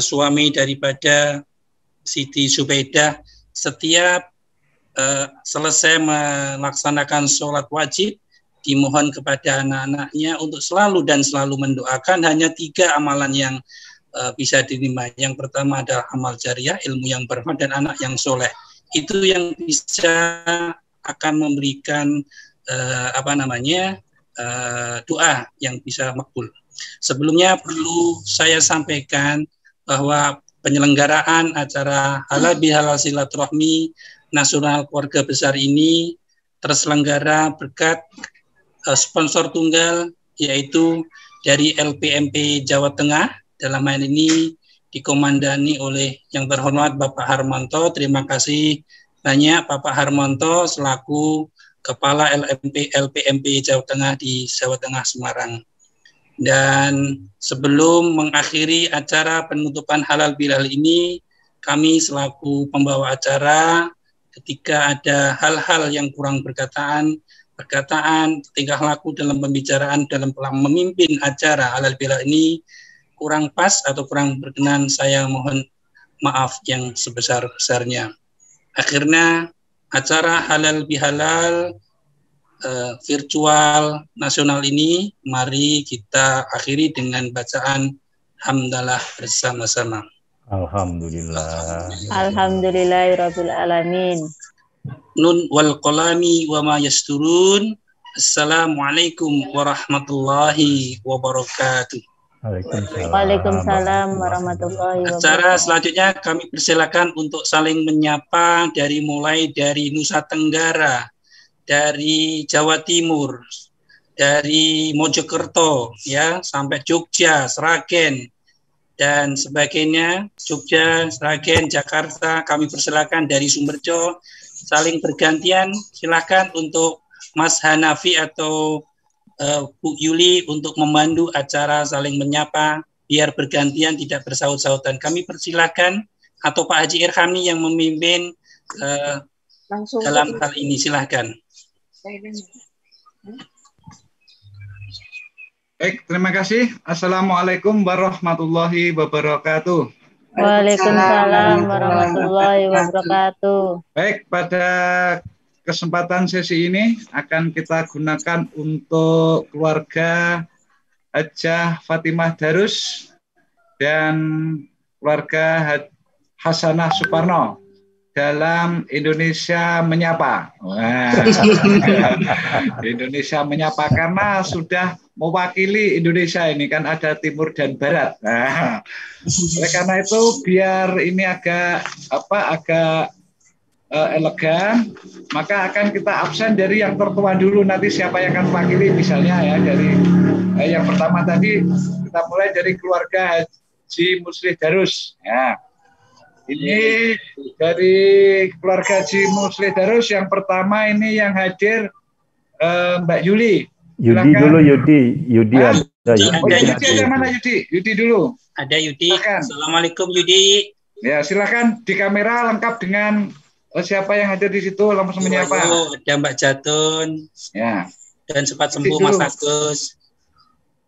suami daripada Siti Subaidah. Setiap selesai melaksanakan sholat wajib, dimohon kepada anak-anaknya untuk selalu mendoakan hanya 3 amalan yang bisa diterima. Yang pertama adalah amal jariah, ilmu yang bermanfaat, dan anak yang soleh. Itu yang bisa akan memberikan doa yang bisa makbul. Sebelumnya perlu saya sampaikan bahwa penyelenggaraan acara Halal Bihalal Silaturahmi Nasional Keluarga Besar ini terselenggara berkat sponsor tunggal, yaitu dari LPMP Jawa Tengah. Dalam hal ini dikomandani oleh yang terhormat Bapak Harmanto. Terima kasih banyak Bapak Harmanto selaku Kepala LPMP Jawa Tengah di Jawa Tengah Semarang. Dan sebelum mengakhiri acara penutupan Halal Bihalal ini, kami selaku pembawa acara, ketika ada hal-hal yang kurang perkataan, tingkah laku dalam pembicaraan, dalam memimpin acara Halal Bihalal ini kurang pas atau kurang berkenan, saya mohon maaf yang sebesar-besarnya. Akhirnya acara Halal Bihalal virtual nasional ini mari kita akhiri dengan bacaan hamdalah bersama-sama. Alhamdulillah. Alhamdulillahirabbil alamin. Nun wal qalami wa ma yasturun. Assalamualaikum warahmatullahi wabarakatuh. Waalaikumsalam warahmatullahi wabarakatuh. Acara selanjutnya kami persilakan untuk saling menyapa mulai dari Nusa Tenggara, dari Jawa Timur, dari Mojokerto, ya, sampai Jogja, Sragen, dan sebagainya, Jogja, Sragen, Jakarta, kami persilakan dari Sumberjo, saling bergantian. Silakan untuk Mas Hanafi atau Bu Yuli untuk memandu acara saling menyapa, biar bergantian tidak bersaut-sautan. Kami persilakan, atau Pak Haji Irhami yang memimpin dalam hal ini, silakan. Baik, terima kasih. Assalamualaikum warahmatullahi wabarakatuh. Waalaikumsalam warahmatullahi wabarakatuh. Baik, pada kesempatan sesi ini akan kita gunakan untuk keluarga Hajah Fatimah Darus dan keluarga Hasanah Suparno dalam Indonesia Menyapa. Wah. Indonesia Menyapa karena sudah mewakili Indonesia, ini kan ada timur dan barat. Nah, oleh karena itu biar ini agak elegan, maka akan kita absen dari yang tertua dulu, nanti siapa yang akan mewakili, misalnya ya dari yang pertama tadi kita mulai dari keluarga Haji Muslih Darus. Ya. Ini dari keluarga Haji Muslih Darus yang pertama ini yang hadir Mbak Yuli. Yudi dulu, Yudi ada. Yudi ada mana Yudi? Yudi dulu. Ada Yudi. Silakan. Assalamualaikum Yudi. Ya, silakan di kamera lengkap dengan siapa yang hadir di situ, langsung menyapa. Ada Mbak Jatun. Ya. Dan cepat sembuh Mas Agus.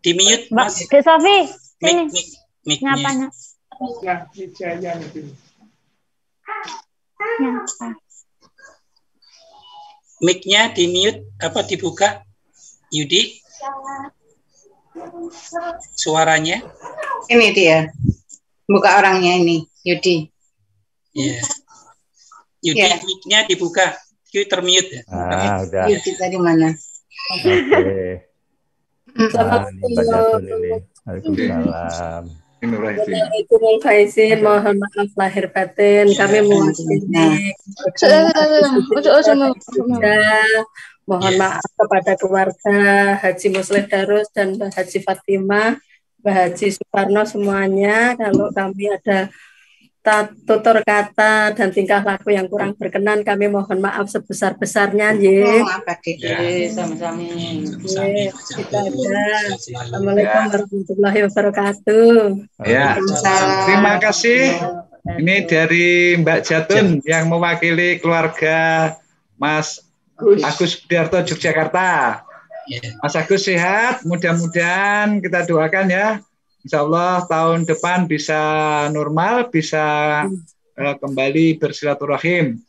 Di mute Mas. Mbak Sofi, sini. Mic-nya. Ya, Wijaya itu. Mic-nya di mute apa dibuka? Yudi, suaranya? Ini dia, buka orangnya ini, Yudi. Iya. Yudi, mic-nya dibuka, Yudi termute ya. Udah. Yudi tadi mana? Oke. Waalaikumsalam. Assalamualaikum Faizin, mohon maaf lahir batin, kami mewakili. Mohon maaf kepada keluarga Haji Muslih Darus dan Mbak Haji Fatimah, Mbak Haji Suparno semuanya. Kalau kami ada tutur kata dan tingkah laku yang kurang berkenan, kami mohon maaf sebesar-besarnya. Maaf Adik, sama-sama. Kita ada. Assalamualaikum warahmatullahi wabarakatuh. Ya, terima kasih. Ini dari Mbak Jatun yang mewakili keluarga Mas Agus Budiarto Yogyakarta. Mas Agus sehat, mudah-mudahan kita doakan ya. Insya Allah tahun depan bisa normal, bisa kembali bersilaturahim.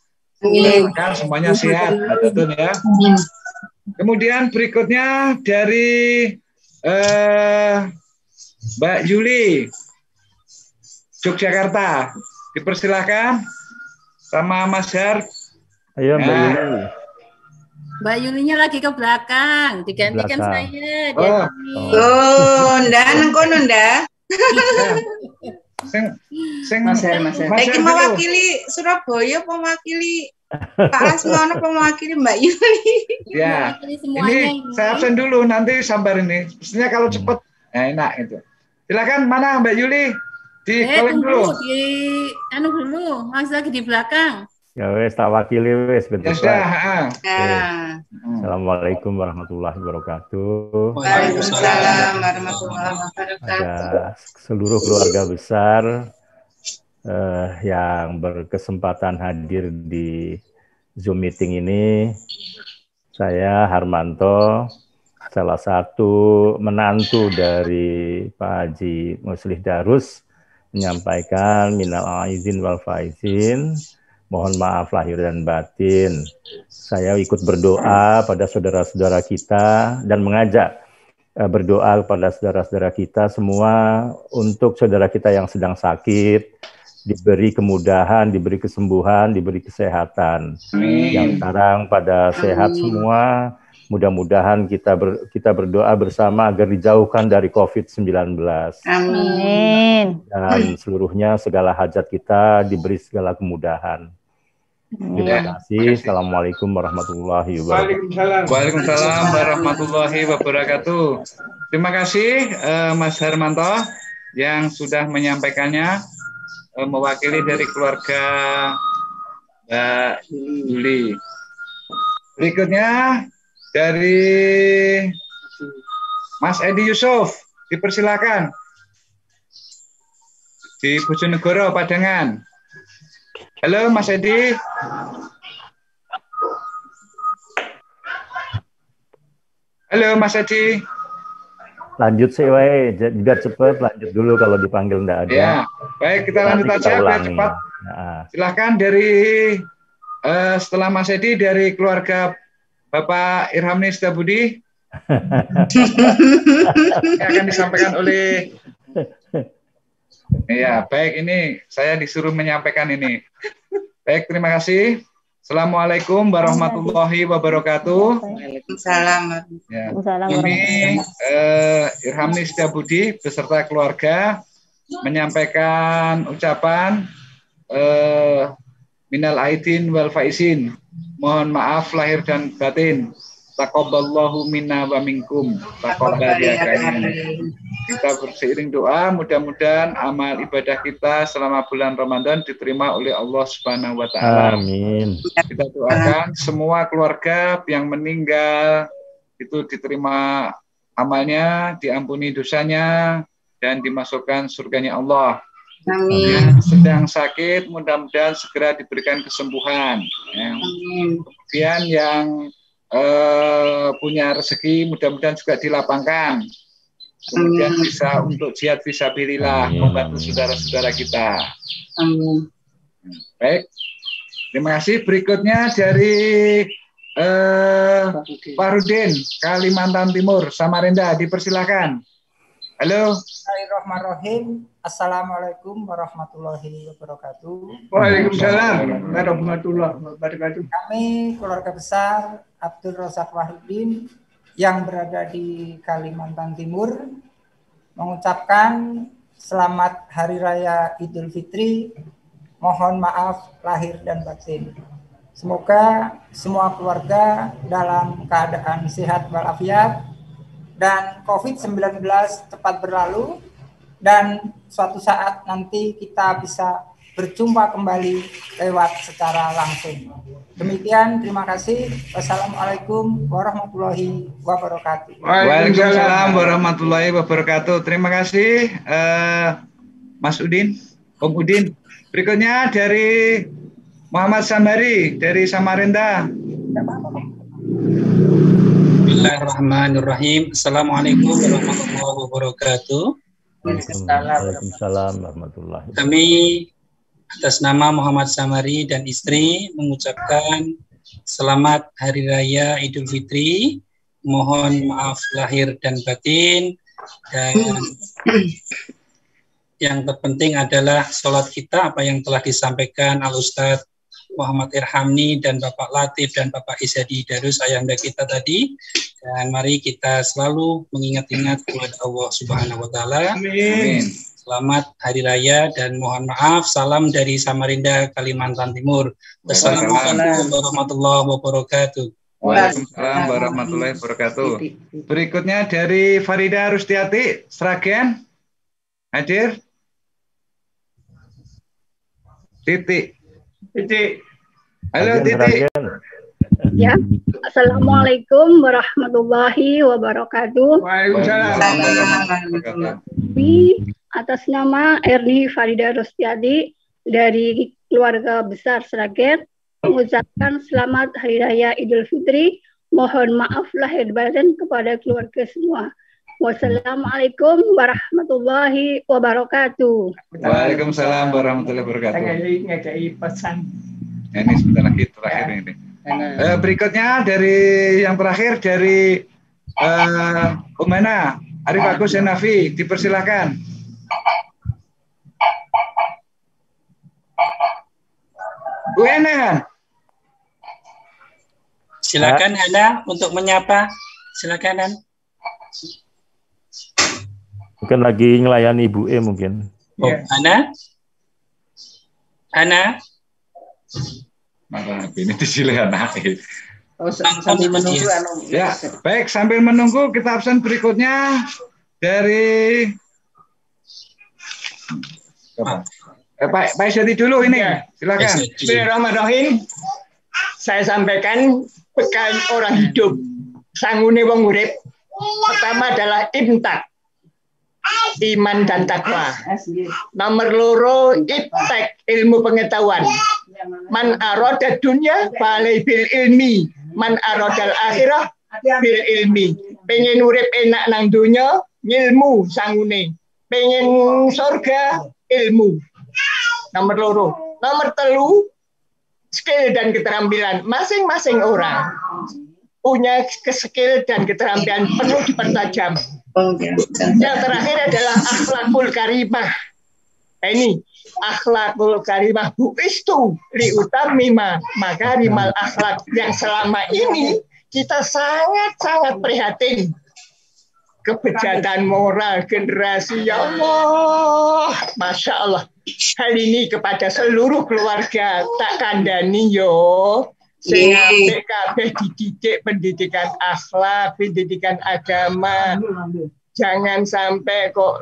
Kan semuanya sehat, Jatun ya. Kemudian berikutnya dari Mbak Yuli Yogyakarta, dipersilahkan sama Mas Har. Ayo Mbak Yuli. Mbak Yulinya lagi ke belakang, digantikan saya. Nda, kono Nda. Mas Her. Iki mewakili Surabaya, mewakili Pak Lasmono, mewakili Mbak Yuli. Ya, ini saya absen dulu, nanti sabar ini. Mestinya kalau cepat, enak itu. Silakan, mana Mbak Yuli? Di calling dulu. Dulu, Mas lagi di belakang. Ya wes, tak wakili wes, betul. Ya, Assalamualaikum warahmatullahi wabarakatuh. Waalaikumsalam warahmatullahi wabarakatuh. Ada seluruh keluarga besar yang berkesempatan hadir di Zoom meeting ini. Saya Harmanto, salah satu menantu dari Pak Haji Muslih Darus, menyampaikan minal aizin wal faizin. Mohon maaf lahir dan batin. Saya ikut berdoa pada saudara-saudara kita dan mengajak berdoa kepada saudara-saudara kita semua untuk saudara kita yang sedang sakit, diberi kemudahan, diberi kesembuhan, diberi kesehatan. Yang sekarang pada sehat semua, mudah-mudahan kita berdoa bersama agar dijauhkan dari COVID-19. Amin. Dan seluruhnya segala hajat kita diberi segala kemudahan. Terima kasih. Assalamualaikum warahmatullahi wabarakatuh. Waalaikumsalam warahmatullahi wabarakatuh. Terima kasih Mas Hermanto. yang sudah menyampaikannya mewakili dari keluarga Mbak Yuli. Berikutnya dari Mas Edi Yusuf, dipersilakan. Di Bojonegoro, Padangan. Halo Mas Edi. Halo Mas Edi. Lanjut sih, biar cepat. Lanjut dulu kalau dipanggil enggak ada. Ya, baik kita lanjut aja biar cepat. Nah. Silahkan dari setelah Mas Edi dari keluarga Bapak Irhamni Setiabudi yang akan disampaikan oleh. Ya, baik, ini saya disuruh menyampaikan ini. Baik, terima kasih. Assalamualaikum warahmatullahi wabarakatuh. Waalaikumsalam. Ya. Ini Irhamni Setiabudi beserta keluarga menyampaikan ucapan minal aidin wal faizin. Mohon maaf lahir dan batin. Taqabbalallahu minna wa minkum. Taqabbal ya kami. Kita berseiring doa, mudah-mudahan amal ibadah kita selama bulan Ramadan diterima oleh Allah Subhanahu wa taala. Amin. Kita doakan semua keluarga yang meninggal itu diterima amalnya, diampuni dosanya dan dimasukkan surganya Allah. Amin. Yang sedang sakit mudah-mudahan segera diberikan kesembuhan. Amin. Kemudian yang punya rezeki mudah-mudahan juga dilapangkan. Kemudian bisa untuk jihad fisabilillah, membantu saudara-saudara kita. Amin. Baik, terima kasih. Berikutnya dari Farudin, Kalimantan Timur, Samarinda, dipersilakan. Halo. Bismillahirrahmanirrahim. Assalamualaikum warahmatullahi wabarakatuh. Waalaikumsalam warahmatullahi wabarakatuh. Kami keluarga besar Abdul Razak Wahyudin yang berada di Kalimantan Timur mengucapkan selamat Hari Raya Idul Fitri. Mohon maaf lahir dan batin. Semoga semua keluarga dalam keadaan sehat walafiat dan COVID-19 cepat berlalu dan suatu saat nanti kita bisa berjumpa kembali lewat secara langsung. Demikian, terima kasih. Wassalamualaikum warahmatullahi wabarakatuh. Waalaikumsalam warahmatullahi wabarakatuh. Terima kasih Mas Udin, Om Udin. Berikutnya dari Muhammad Samari dari Samarinda. Bismillahirrahmanirrahim. Assalamualaikum warahmatullahi wabarakatuh. Waalaikumsalam warahmatullahi wabarakatuh. Kami atas nama Muhammad Samari dan istri mengucapkan selamat Hari Raya Idul Fitri. Mohon maaf lahir dan batin. Dan yang terpenting adalah sholat kita, apa yang telah disampaikan Al-Ustadz Muhammad Irhamni dan Bapak Latif dan Bapak Isyadi Darus ayahanda kita tadi. Dan mari kita selalu mengingat-ingat kepada Allah Subhanahu wa taala. Amin. Selamat Hari Raya dan mohon maaf. Salam dari Samarinda, Kalimantan Timur. Wassalamualaikum warahmatullahi wabarakatuh. Waalaikumsalam warahmatullahi wabarakatuh. Berikutnya dari Farida Rustiati, Sragen. Hadir. Titik. Titik. Halo Titik. Ya, Assalamualaikum warahmatullahi wabarakatuh. Waalaikumsalam. Atas nama Erni Farida Rustiadi dari keluarga besar Sragen mengucapkan selamat Hari Raya Idul Fitri. Mohon maaf lahir batin kepada keluarga semua. Wassalamualaikum warahmatullahi wabarakatuh. Waalaikumsalam warahmatullahi wabarakatuh. Ngajai pesan. Ini sebentar lagi terakhir ini. Berikutnya dari yang terakhir dari Umana Arif Agus Nafi, dipersilakan. Bu Ena. Silakan Hana untuk menyapa. Silakan Han. Mungkin lagi ngelayani Ibu E mungkin. Oh, Hana? Hana? Maka ini disilih anak. Oh, sambil menunggu Ya, baik, sambil menunggu kita absen berikutnya dari Pak Isyati dulu ini, silakan. Bismillahirrahmanirrahim. Saya sampaikan bekal orang hidup, sangune wong urip. Pertama adalah imtak, iman dan takwa. Nomor loro iptek, ilmu pengetahuan. Man aroda dunya balai bil ilmi, man arodal akhirah bil ilmi. Pengen urip enak nang dunya, ngilmu sangune. Pengen surga, ilmu. Nomor loro. Nomor telu, skill dan keterampilan. Masing-masing orang punya skill dan keterampilan perlu dipertajam. Yang terakhir adalah akhlakul karimah. Ini akhlakul karimah buistu liutamima makarimal akhlak, yang selama ini kita sangat-sangat prihatin. Kebejatan moral generasi, ya Allah, Masya Allah. Hal ini kepada seluruh keluarga tak kandani yo. Sehingga PKB dididik pendidikan akhlak, pendidikan agama. Jangan sampai kok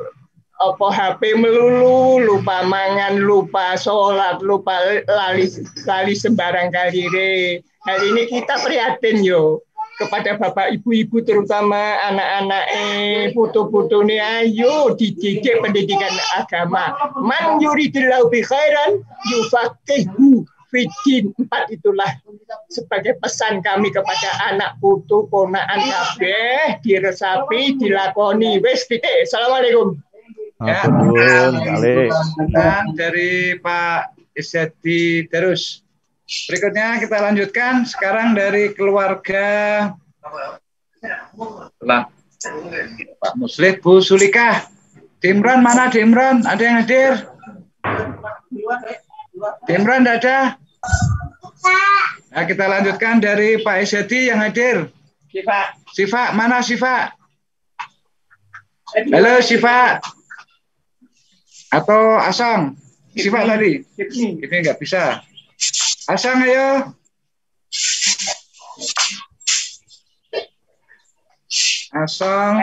HP melulu, lupa mangan, lupa sholat, lupa lali sembarang kali. Hal ini kita prihatin yo. Kepada bapak ibu-ibu terutama anak-anak putu-putu ini, ayo dididik pendidikan agama. Man yuridillahu bi khairan yufaqihu fiddin. 4 itulah sebagai pesan kami kepada anak putu ponaan kabeh, diresapi, dilakoni. Wis titik. Assalamualaikum. Ya, dari Pak Isyati terus. Berikutnya kita lanjutkan sekarang dari keluarga Pak Muslim, Bu Sulikah. Dimran mana Dimran? Ada yang hadir? Dimran tidak ada? Nah, kita lanjutkan dari Pak Isyati yang hadir. Sifa, mana Sifa? Halo Sifa. Atau Asang? Sifa tadi? Ini nggak bisa. Asang ayo. Asang.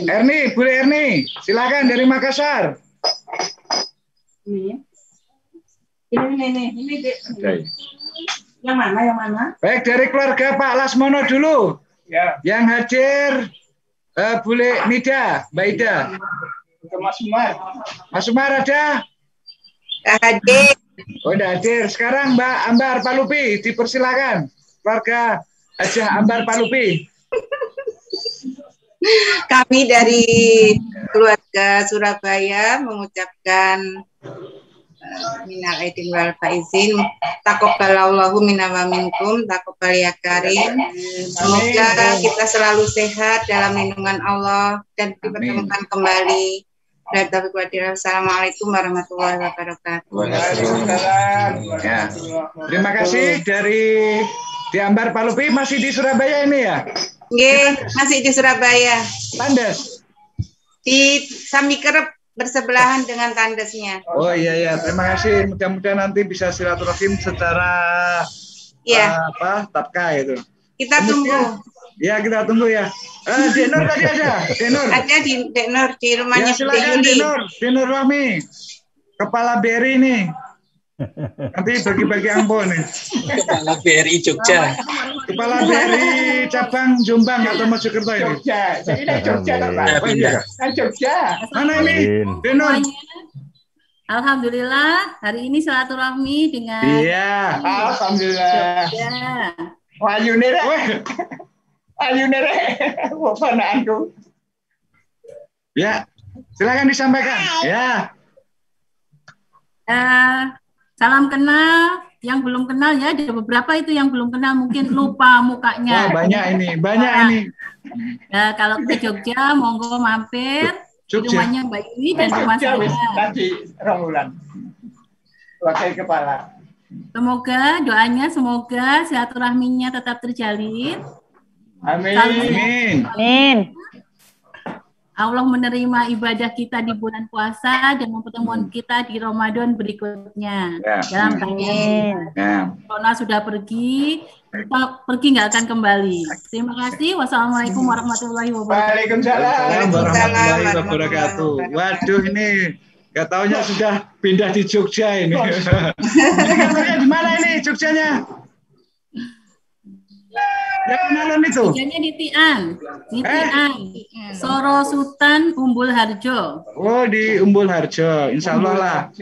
Erni, Bu Erni, silakan dari Makassar. Ini. Yang mana? Baik, dari keluarga Pak Lasmono dulu. Ya. Yang hadir Bule Nida, Mbak Ida. Mas Umar. Mas Umar ada? Hadir. Oh, udah hadir. Sekarang Mbak Ambar Palupi, dipersilakan. Keluarga Hajah Ambar Palupi. Kami dari keluarga Surabaya mengucapkan minal aidin wal faizin, taqabbalallahu minna wa minkum, taqabbal ya karim. Semoga kita selalu sehat dalam lindungan Allah dan dipertemukan kembali. Assalamualaikum warahmatullahi wabarakatuh. Ya. Terima kasih dari Ambar Palupi. Masih di Surabaya ini ya? Nggih, masih di Surabaya. Tandes? Di Samikerep, bersebelahan dengan Tandesnya. Oh iya, terima kasih. Mudah-mudahan nanti bisa silaturahim secara tapka itu. Kita tunggu. Ya, kita tunggu ya. Denur tadi ada? Denur. Ada di Denur, di rumahnya. Ya, silakan Denur Rahmi. Kepala BRI nih. Nanti bagi-bagi ampo nih. Kepala BRI Jogja. Kepala BRI cabang Jombang atau Mojokerto ini. Jogja. Saya Jogja, Pak. Jogja. Mana ini? Denur. Alhamdulillah, hari ini silaturahmi dengan. Iya, alhamdulillah. Wahyu nere. Ayo nere, wafanaanku. Ya, silakan disampaikan. Ya. Salam kenal. Yang belum kenal ya, ada beberapa itu yang belum kenal, mungkin lupa mukanya. Banyak ini. Ya, kalau ke Jogja, monggo mampir. Di rumahnya Mbak Yuni dan rumah saya. Tadi Romulan, wakil kepala. Semoga doanya, semoga silaturahminya tetap terjalin. Amin. Amin. Allah menerima ibadah kita di bulan puasa dan mempertemukan kita di Ramadan berikutnya. Dalam keadaan corona sudah pergi, kita pergi nggak akan kembali. Terima kasih. Wassalamualaikum warahmatullahi wabarakatuh. Waalaikumsalam warahmatullahi wabarakatuh. Waduh, ini Gak taunya sudah pindah di Jogja ini. Ini kantornya di mana ini Jogjanya? Yang kenalon itu? Jogjanya di Tian. Di Tian. Soro Sultan Umbul Harjo. Oh, di Umbul Harjo. Insya Allah lah.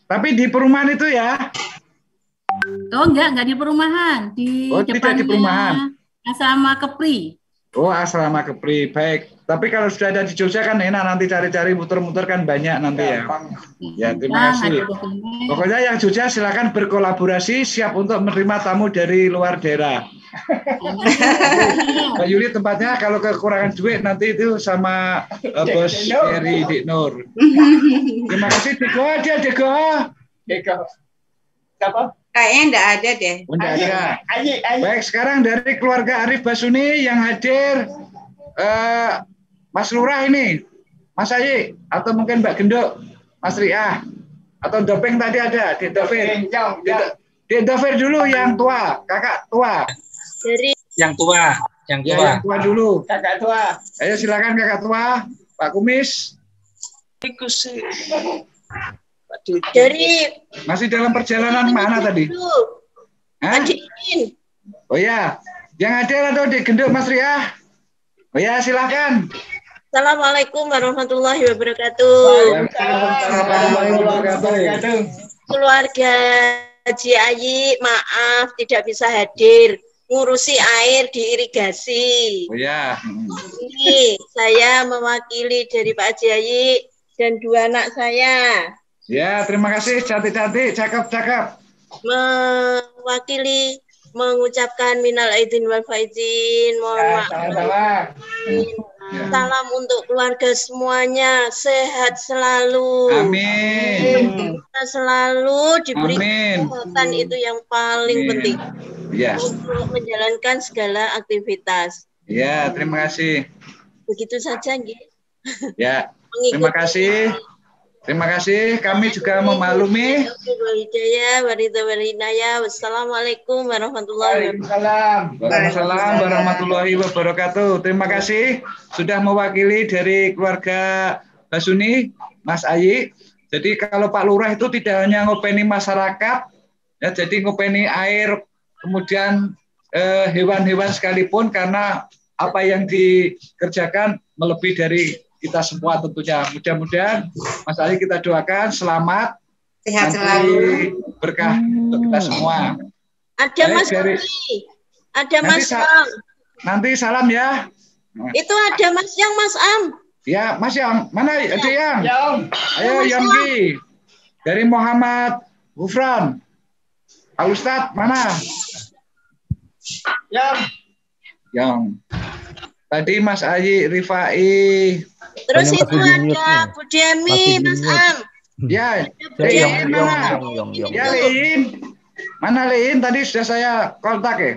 Tapi di perumahan itu ya? Oh, enggak di perumahan. Di tidak di perumahan. Asrama Kepri. Oh, asrama Kepri. Baik. Tapi kalau sudah ada di Jogja kan enak, nanti cari-cari muter-muter kan banyak nanti ya. Ya, terima kasih. Pokoknya yang Jogja silakan berkolaborasi, siap untuk menerima tamu dari luar daerah. Mbak Yuli tempatnya kalau kekurangan duit nanti itu sama bos Eri Diknur. Terima kasih Deko, dia Deko. Siapa? Kayaknya enggak ada deh. Enggak ada. Baik, sekarang dari keluarga Arif Basuni yang hadir Mas Lurah ini, Mas Ayi, atau mungkin Mbak Gendok, Mas Riah, atau Dopeng tadi ada, Dek Dovir. Dek Dovir dulu yang tua, kakak tua. Dari yang tua. Ya, yang tua dulu. Kakak tua. Ayo silakan kakak tua, Pak Kumis. Dari masih dalam perjalanan mana tadi? Oh ya, yang hadir atau Dek Gendok, Mas Riah? Oh ya, silakan. Assalamualaikum warahmatullahi wabarakatuh. Keluarga Haji Ayi, maaf tidak bisa hadir. Ngurusi air di irigasi. Oh ya. Ini saya mewakili dari Pak Haji Ayi dan 2 anak saya. Ya, terima kasih. Cantik-cantik, cakep-cakep. Mewakili mengucapkan minal aidin wal faizin, mohon maaf. Salam untuk keluarga semuanya, sehat selalu. Amin. Kita selalu diberi kesehatan, itu yang paling penting. Ya. Untuk menjalankan segala aktivitas. Ya, terima kasih. Begitu saja, nggih. Ya, terima kasih. Terima kasih. Kami juga memaklumi. Wassalamualaikum warahmatullahi wabarakatuh. Waalaikumsalam warahmatullahi wabarakatuh. Terima kasih sudah mewakili dari keluarga Basuni, Mas Ayi. Jadi kalau Pak Lurah itu tidak hanya ngopeni masyarakat, ya, jadi ngopeni air, kemudian hewan-hewan sekalipun, karena apa yang dikerjakan melebihi dari kita semua tentunya. Mudah-mudahan Mas Ali kita doakan selamat, sehat selalu, berkah untuk kita semua. Ada Mas ada Mas Am. Nanti salam ya. Itu ada Mas Yang, Mas Am. Ya, Mas Yang. Mana ada Yang? Ayo Yonggi. Dari Muhammad Gufran. Pak Ustadz mana? Yang. Tadi Mas Ayi, Rifai. Terus itu ada Bu Demi, Mas Am. Ya, Lein mana? Ya, Lein. Mana Lein? Tadi sudah saya kontak ya?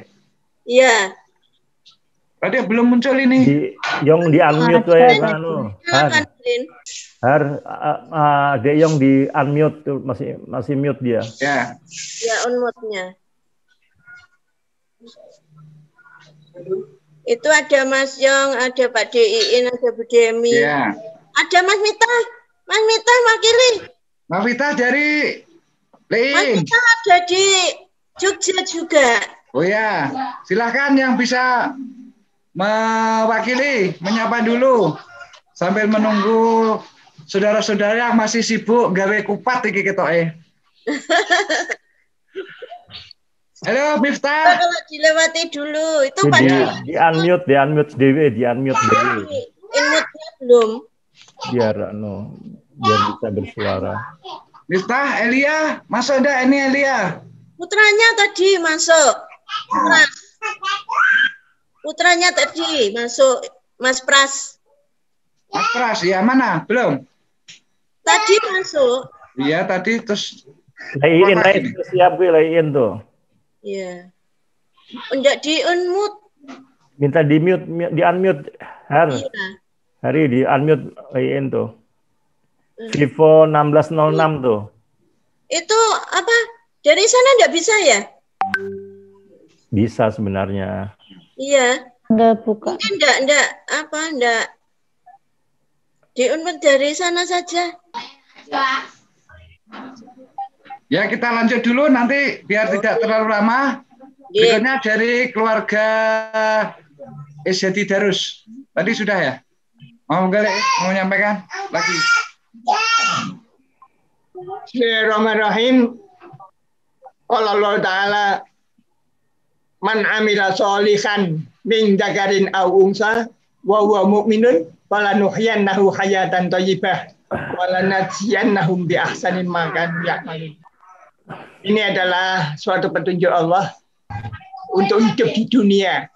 Iya. Tadi belum muncul ini. Yang di unmute wae Dek Yong di unmute tuh, masih mute dia. Ya. Ya, unmute-nya. Itu ada Mas Yong, ada Pak Diin, ada Bu Demi. Ya. Ada Mas Mita. Mas Mita wakili. Mas Mita dari Lein. Mas Mita ada di Jogja juga. Oh ya, silahkan yang bisa mewakili, menyapa dulu sambil menunggu saudara-saudara yang masih sibuk gawe kupat iki ketoke. Halo Miftah. Kalau dilewati dulu itu Pak di unmute dewe, di unmute dewe. Inmute-nya belum. Biar bisa bersuara. Miftah, Elia, masuk enggak ini Elia? Putranya tadi masuk. Putranya tadi masuk, Mas Pras. Mas Pras, ya mana? Belum? Tadi masuk. Iya, tadi terus. Lain siap gue lain tuh. Iya. Enggak di unmute. Minta di mute, di unmute. Hari di unmute lain tuh. Vivo 1606 tuh. Itu apa? Dari sana enggak bisa ya? Bisa sebenarnya. Iya. Enggak buka. Mungkin enggak di unmute dari sana saja. Ya, kita lanjut dulu nanti biar tidak terlalu lama. Berikutnya dari keluarga Isyati Darus. Tadi sudah ya? Mau menyampaikan lagi? Bismillahirrahmanirrahim. Qala Allah Ta'ala man amila sholihan min dzakarin aw unsa wa huwa mu'minun falanuhyiyannahu hayatan thayyibah wa lanajziyannahum bi ahsani ma kanu ya'malun. Ini adalah suatu petunjuk Allah untuk hidup di dunia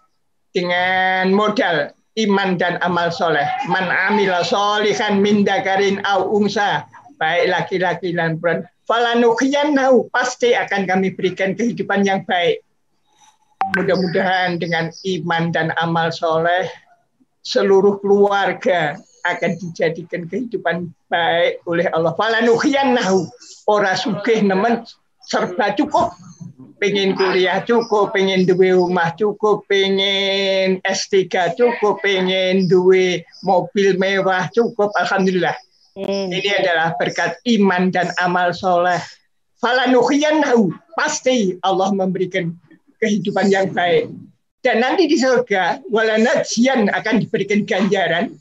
dengan modal iman dan amal soleh. Man amila sholihan min dzakarin aw unsa, baik laki-laki dan perempuan, falanuhyiyannahu, pasti akan kami berikan kehidupan yang baik. Mudah-mudahan dengan iman dan amal soleh seluruh keluarga akan dijadikan kehidupan baik oleh Allah. Falanuhyiyannahu, ora sugih nemen serba cukup, pengen kuliah cukup, pengen duwe rumah cukup, pengen S3 cukup, pengen duwe mobil mewah cukup, alhamdulillah. Ini adalah berkat iman dan amal soleh. Falanuhyiyannahu, pasti Allah memberikan kehidupan yang baik. Dan nanti di surga, walanajziyan, akan diberikan ganjaran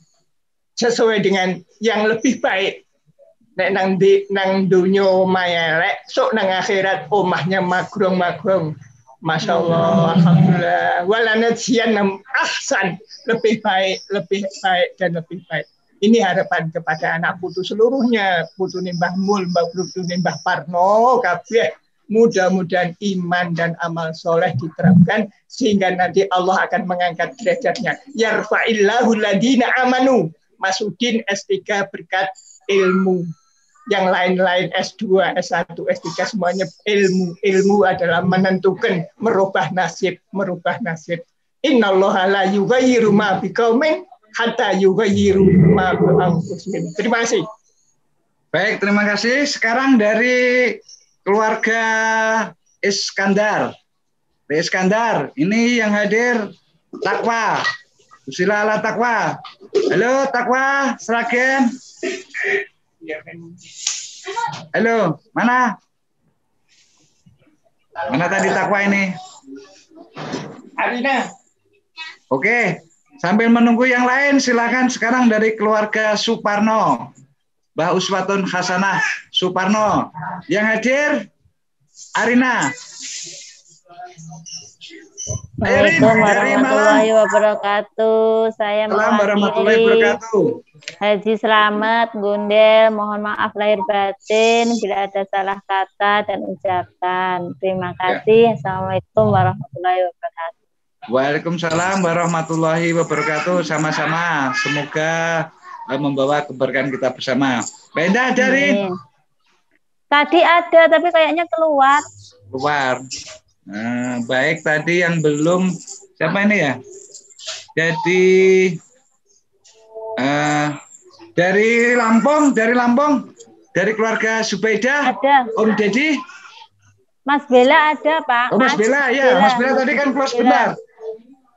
sesuai dengan yang lebih baik. Nek nang dunyo mayelek, sok nang akhirat omahnya magrong-magrong. Masya Allah, alhamdulillah. Walanajziyan ahsan, lebih baik dan lebih baik. Ini harapan kepada anak putu seluruhnya, putu Mbah Mul, putu Mbah Parno, kabeh. Mudah-mudahan iman dan amal soleh diterapkan sehingga nanti Allah akan mengangkat derajatnya. Yarfa'illahu ladina amanu. Masudin S3 berkat ilmu. Yang lain-lain S2, S1, S3 semuanya ilmu. Ilmu adalah menentukan, merubah nasib. Innallaha la yughayyiru ma biqaumin hatta yughayyiru ma bi anfusihim. Terima kasih. Baik, terima kasih. Sekarang dari keluarga Iskandar. Iskandar, ini yang hadir Takwa. Usilah Takwa. Halo Takwa, Sragen. Halo, mana? Mana tadi Takwa ini? Arina. Oke, sambil menunggu yang lain silakan sekarang dari keluarga Suparno. Mbah Uswatun Hasanah Suparno. Yang hadir Arina. Assalamualaikum warahmatullahi wabarakatuh. Saya mewakili Haji Slamet Gundel. Mohon maaf lahir batin bila ada salah kata dan ucapan. Terima kasih. Assalamualaikum warahmatullahi wabarakatuh. Waalaikumsalam warahmatullahi wabarakatuh. Sama-sama. Semoga membawa keberkahan kita bersama. Benda dari tadi ada tapi kayaknya keluar. Nah, baik, tadi yang belum siapa ini ya? Jadi dari Lampung, dari keluarga Subaidah, ada. Om Deddy, Mas Bella ada Pak. Oh, Mas Bella ya, Mas Bella tadi kan keluar sebentar.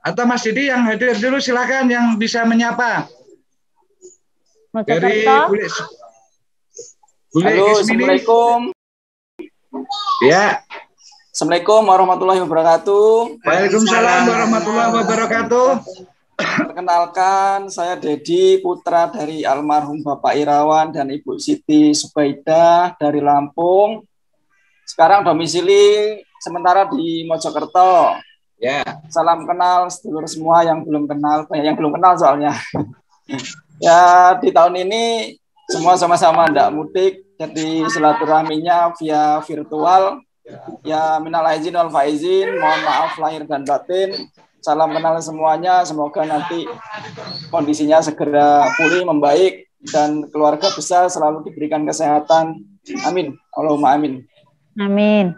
Atau Mas Deddy yang hadir dulu silakan yang bisa menyapa. Dari Halo, Assalamualaikum. Ya. Assalamualaikum warahmatullahi wabarakatuh. Waalaikumsalam warahmatullahi wabarakatuh. Perkenalkan, saya Dedi, putra dari almarhum Bapak Irawan dan Ibu Siti Subaidah dari Lampung. Sekarang domisili sementara di Mojokerto. Ya. Salam kenal sedulur semua yang belum kenal, banyak yang belum kenal soalnya. Ya, di tahun ini semua sama-sama ndak mudik, jadi silaturahminya via virtual. Ya, minal aizin wal faizin, mohon maaf lahir dan batin. Salam kenal semuanya, semoga nanti kondisinya segera pulih, membaik, dan keluarga besar selalu diberikan kesehatan. Amin. Allahumma amin. Amin.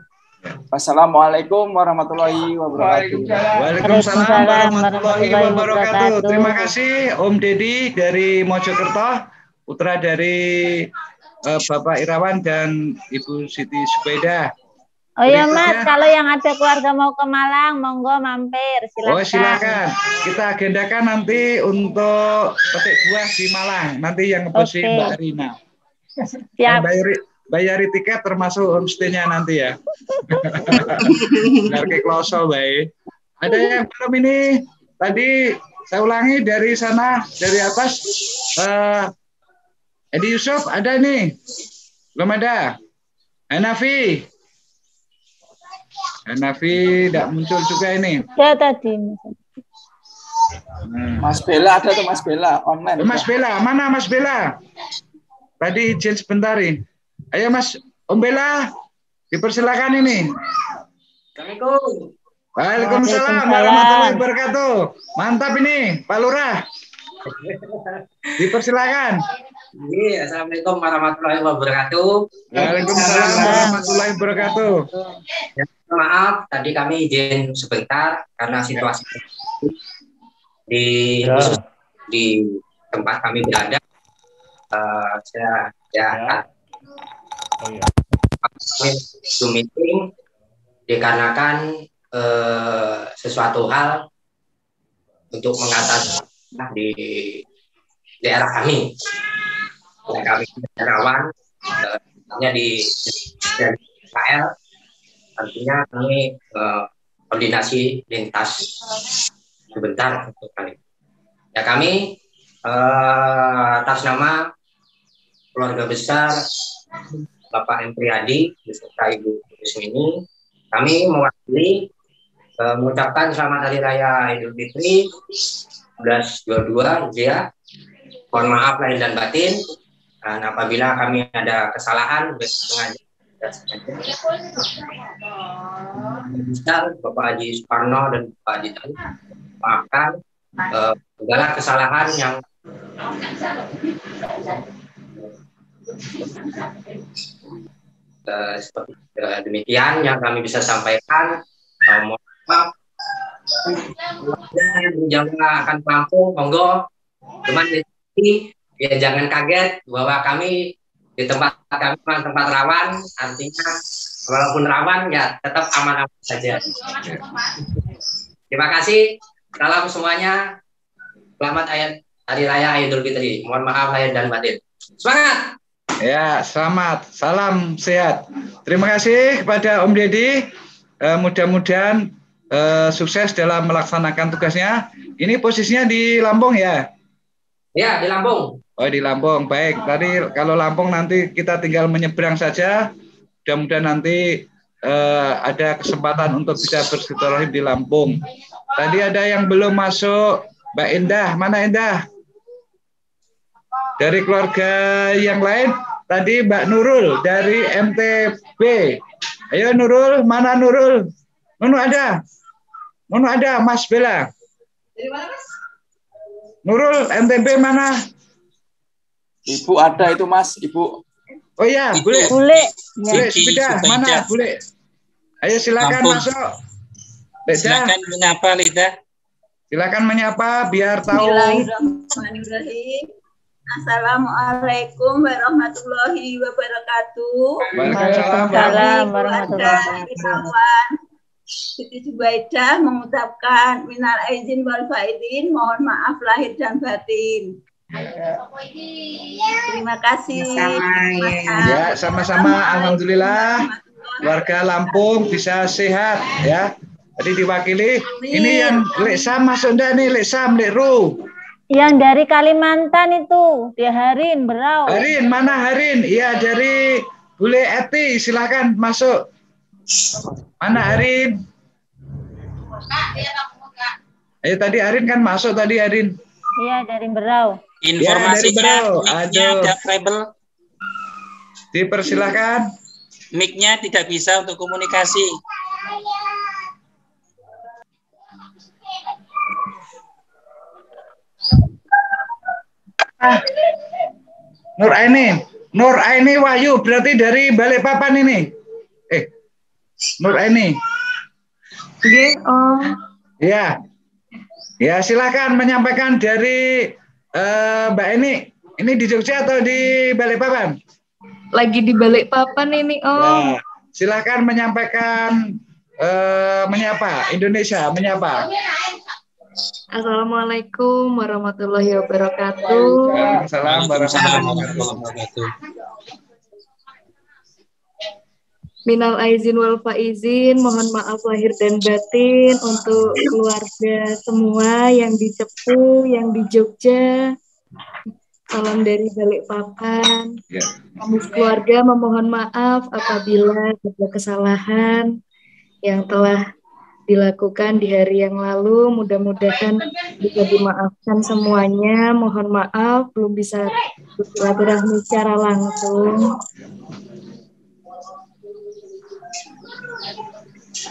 Wassalamualaikum warahmatullahi wabarakatuh. Waalaikumsalam warahmatullahi wabarakatuh. Terima kasih Om Deddy dari Mojokerto, putra dari Bapak Irawan dan Ibu Siti Subaidah. Oh ya Mas, kalau yang ada keluarga mau ke Malang, monggo mampir, silakan. Oh silakan, kita agendakan nanti untuk petik buah di Malang, nanti yang ngebesin Mbak Rina. Siap. Bayari tiket termasuk homestay-nya nanti ya. Biar ke kloso baik. Ada yang belum ini? Tadi saya ulangi dari sana, dari atas. Edi Yusuf ada nih? Belum ada? Hanafi tidak muncul juga ini. Ya tadi. Mas Bella ada tuh, Mas Bella online. Mas Bella, mana Mas Bella? Tadi izin sebentar ini. Ayo Mas Om Bella, dipersilakan ini. Assalamualaikum. Waalaikumsalam warahmatullahi wabarakatuh. Mantap ini, Pak Lurah. Dipersilakan. Assalamualaikum warahmatullahi wabarakatuh. Waalaikumsalam warahmatullahi wabarakatuh. Ya, maaf, tadi kami izin sebentar karena situasi di tempat kami berada. Zoom meeting dikarenakan sesuatu hal untuk mengatasi di daerah kami. Kami rawan di KL, tentunya kami koordinasi lintas sebentar untuk kali. Ya kami atas nama keluarga besar Bapak M. Priyadi beserta Ibu Rusmini, kami mewakili mengucapkan selamat Hari Raya Idul Fitri 1422 Hijriah. Mohon maaf lahir dan batin, dan apabila kami ada kesalahan besar Bapak Haji Suparno dan Bapak Haji Tani, maafkan segala kesalahan yang seperti demikian yang kami bisa sampaikan. Mohon maaf. Jangan akan Lampung, monggo. Cuman ya jangan kaget bahwa kami di tempat kami tempat rawan, artinya walaupun rawan ya tetap aman-aman saja. Terima kasih. Salam semuanya. Selamat Hari Raya Idul Fitri. Mohon maaf lahir dan batin. Semangat. Ya, selamat. Salam sehat. Terima kasih kepada Om Deddy. Mudah-mudahan sukses dalam melaksanakan tugasnya. Ini posisinya di Lampung ya? Ya, di Lampung. Oh, di Lampung. Baik. Tadi kalau Lampung nanti kita tinggal menyeberang saja. Mudah-mudahan nanti ada kesempatan untuk bisa bersilaturahim di Lampung. Tadi ada yang belum masuk. Mbak Endah, mana Endah? Dari keluarga yang lain, tadi Mbak Nurul dari MTB. Ayo Nurul, mana Nurul? Nunu ada? Nunu ada, Mas Bella. Dari mana, Mas? Nurul, MTB mana? Ibu ada itu, Mas, Ibu. Oh iya, boleh. Boleh. Boleh, sepeda, mana? Boleh. Ayo silakan masuk. Silakan menyapa, Lida. Silakan menyapa biar tahu. Bismillahirrahmanirrahim. Assalamualaikum warahmatullahi wabarakatuh. Waalaikumsalam warahmatullahi wabarakatuh. Siti Subaidah mengucapkan minal aizin wal faizin, mohon maaf lahir dan batin. Terima kasih. Ya, sama-sama. Alhamdulillah. Warga Lampung bisa sehat ya. Tadi diwakili. Ini yang Lesam masuk enggak nih, Lesam, Lekru. Yang dari Kalimantan itu, dia Harin, Berau. Harin, mana Harin? Iya, dari Bule Eti, silakan masuk. Mana Harin? Ayo tadi Harin kan masuk tadi Harin. Iya, dari Berau. Informasinya, ya, ada treble. Dipersilakan. Mic-nya tidak bisa untuk komunikasi. Nur Aini Wahyu berarti dari Balikpapan ini. Nur Aini. Ya. Ya, silakan menyampaikan dari Mbak Eni. Ini di Jogja atau di Balikpapan? Lagi di Balikpapan ini, Om. Ya, silakan menyampaikan menyapa Indonesia, menyapa. Assalamualaikum warahmatullahi wabarakatuh. Waalaikumsalam warahmatullahi wabarakatuh. minal aizin wal faizin, mohon maaf lahir dan batin untuk keluarga semua yang di Cepu, yang di Jogja. Salam dari Balikpapan. Kami keluarga memohon maaf apabila ada kesalahan yang telah dilakukan di hari yang lalu. Mudah-mudahan bisa dimaafkan semuanya. Mohon maaf belum bisa bersilaturahmi secara langsung.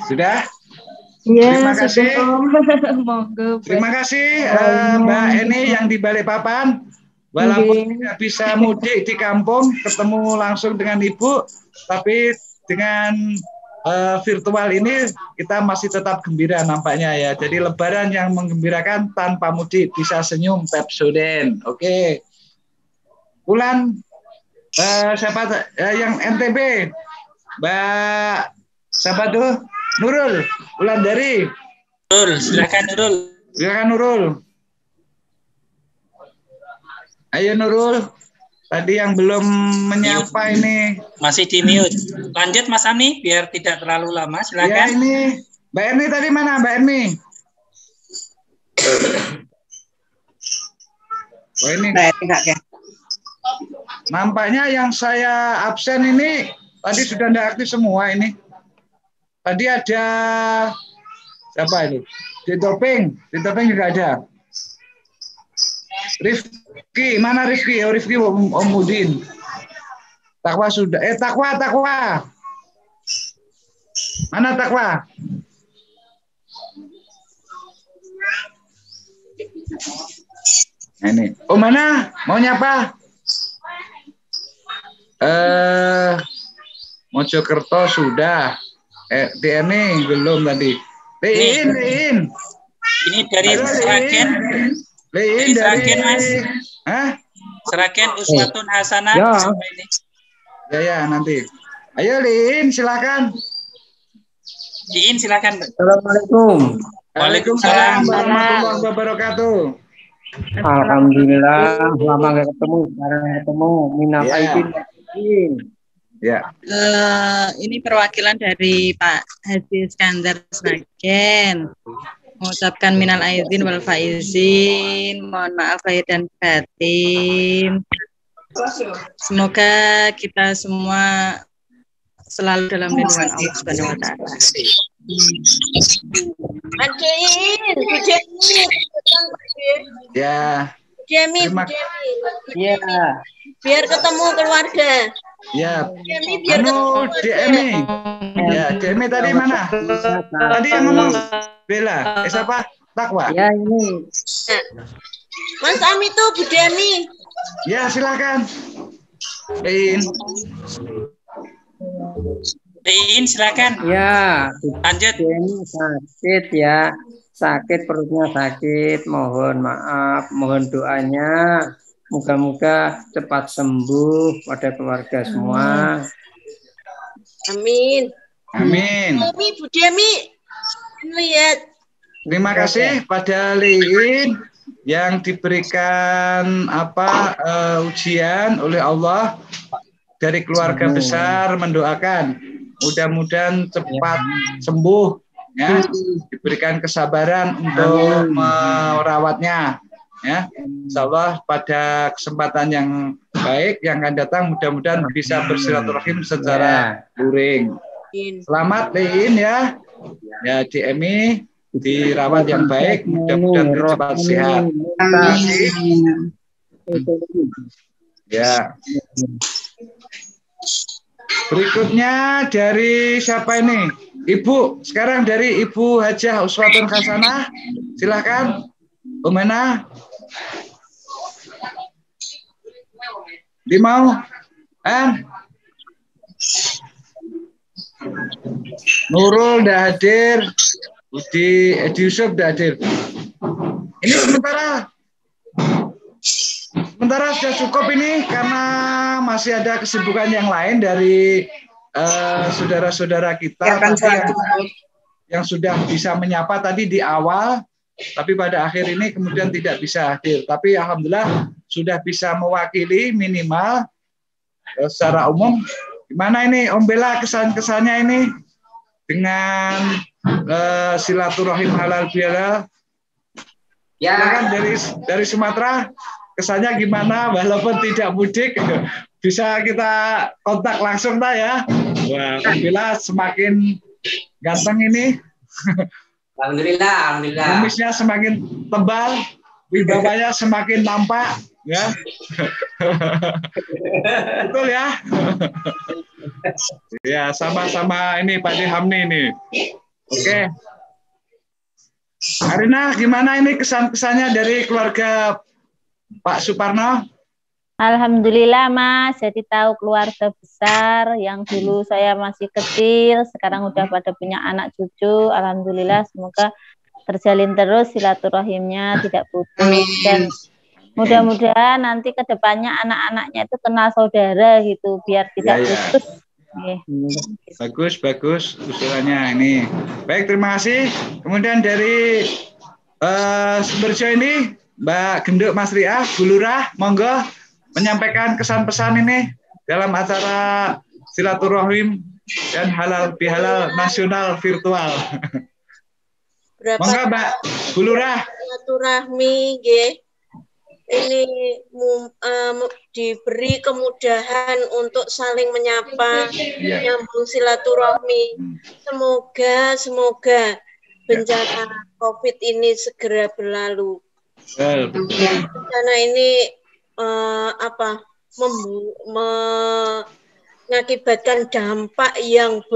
Sudah? Ya, terima kasih. Monggo. Terima kasih Mbak Eni yang di Balikpapan. Walaupun tidak bisa mudik di kampung, ketemu langsung dengan Ibu, tapi dengan virtual ini kita masih tetap gembira nampaknya ya. Jadi Lebaran yang menggembirakan tanpa mudik, bisa senyum Pepsodent. Oke. Ulan siapa yang NTB? Mbak siapa tuh? Nurul, Ulan dari. Nurul, silakan Nurul. Silakan Nurul. Ayo Nurul, tadi yang belum menyapa ini. Masih di mute. Lanjut Mas Ami, biar tidak terlalu lama, silakan. Ya ini, Mbak Erni tadi mana Mbak Erni? Oh ini. Nampaknya yang saya absen ini tadi sudah tidak aktif semua ini. Tadi ada siapa itu? Di Topeng juga ada. Rifki, mana Rifki? Oh, Rifki Om Udin. Takwa sudah. Takwa. Mana Takwa? Nah, ini. Oh, mana? Mau nyapa? Mojokerto sudah. DMI belum tadi. Lein. Ini dari Seragen. Lein dari Mas. Seragen Uswatun Hasanah. Ya nanti. Ayo Lein, silakan. Lein silakan. Assalamualaikum. Waalaikumsalam warahmatullahi wabarakatuh. Alhamdulillah, lama nggak ketemu, sekarang ketemu. Minal aidin. Ya. Ini perwakilan dari Pak Haji Iskandar Sragen. Mengucapkan minal aidin wal faizin, mohon maaf lahir dan batin. Semoga kita semua selalu dalam lindungan Allah Subhanahu wa taala. Ya. Jemi. Ya. Biar ketemu keluarga. Ya. Biar DMI. Ya, DMI tadi mana? Tadi yang ngomong Bella. Siapa? Takwa. Ya ini. Mas Ami tuh Bu Demi. Ya, silakan. Lein, silakan. Ya. Lanjut. Ini sakit ya. Sakit perutnya sakit. Mohon maaf. Mohon doanya. Moga-moga cepat sembuh pada keluarga semua. Amin. Amin. Bu Demi, lihat. Terima kasih pada Lein yang diberikan ujian oleh Allah dari keluarga besar, mendoakan mudah-mudahan cepat sembuh ya, diberikan kesabaran untuk merawatnya. Ya, insya Allah pada kesempatan yang baik yang akan datang mudah-mudahan bisa bersilaturahim secara luring. Selamat Lein ya, DMI dirawat yang baik, mudah-mudahan cepat sehat. Terima kasih. Ya. Berikutnya dari siapa ini? Ibu, sekarang dari Ibu Hajah Uswatun Hasanah. Silahkan, Umena. Dimau, Nurul udah hadir, Edi Yusuf udah hadir. Ini sementara sudah cukup ini karena masih ada kesibukan yang lain dari saudara-saudara kita yang sudah bisa menyapa tadi di awal, tapi pada akhir ini kemudian tidak bisa hadir. Tapi alhamdulillah sudah bisa mewakili minimal secara umum Gimana ini Om Bella kesan-kesannya ini dengan silaturahim halal bihalal? Ya. Silakan dari Sumatera, kesannya gimana? Walaupun tidak mudik, bisa kita kontak langsung tak ya? Wah, Om Bella semakin ganteng ini. Alhamdulillah. Kumisnya semakin tebal, wibawanya semakin nampak. Ya, betul ya. Ya, sama-sama ini Pak Hamni ini. Oke. Arina, gimana ini kesan-kesannya dari keluarga Pak Suparno? Alhamdulillah Mas, jadi tahu keluarga besar yang dulu saya masih kecil, sekarang udah pada punya anak cucu. Alhamdulillah, semoga terjalin terus silaturahimnya, tidak putus. Dan mudah-mudahan nanti ke depannya anak-anaknya itu kenal saudara gitu, biar tidak putus. Bagus usulannya ini. Baik, terima kasih. Kemudian dari Sumberjo ini Mbak Genduk Mas Riah, Bu Lurah, monggo menyampaikan kesan pesan ini dalam acara silaturahim dan halal bihalal nasional virtual. Monggo Mbak Bu Lurah. Silaturahmi nggih. Ini diberi kemudahan untuk saling menyapa, menyambung silaturahmi. Semoga bencana COVID ini segera berlalu. Bencana ini mengakibatkan dampak yang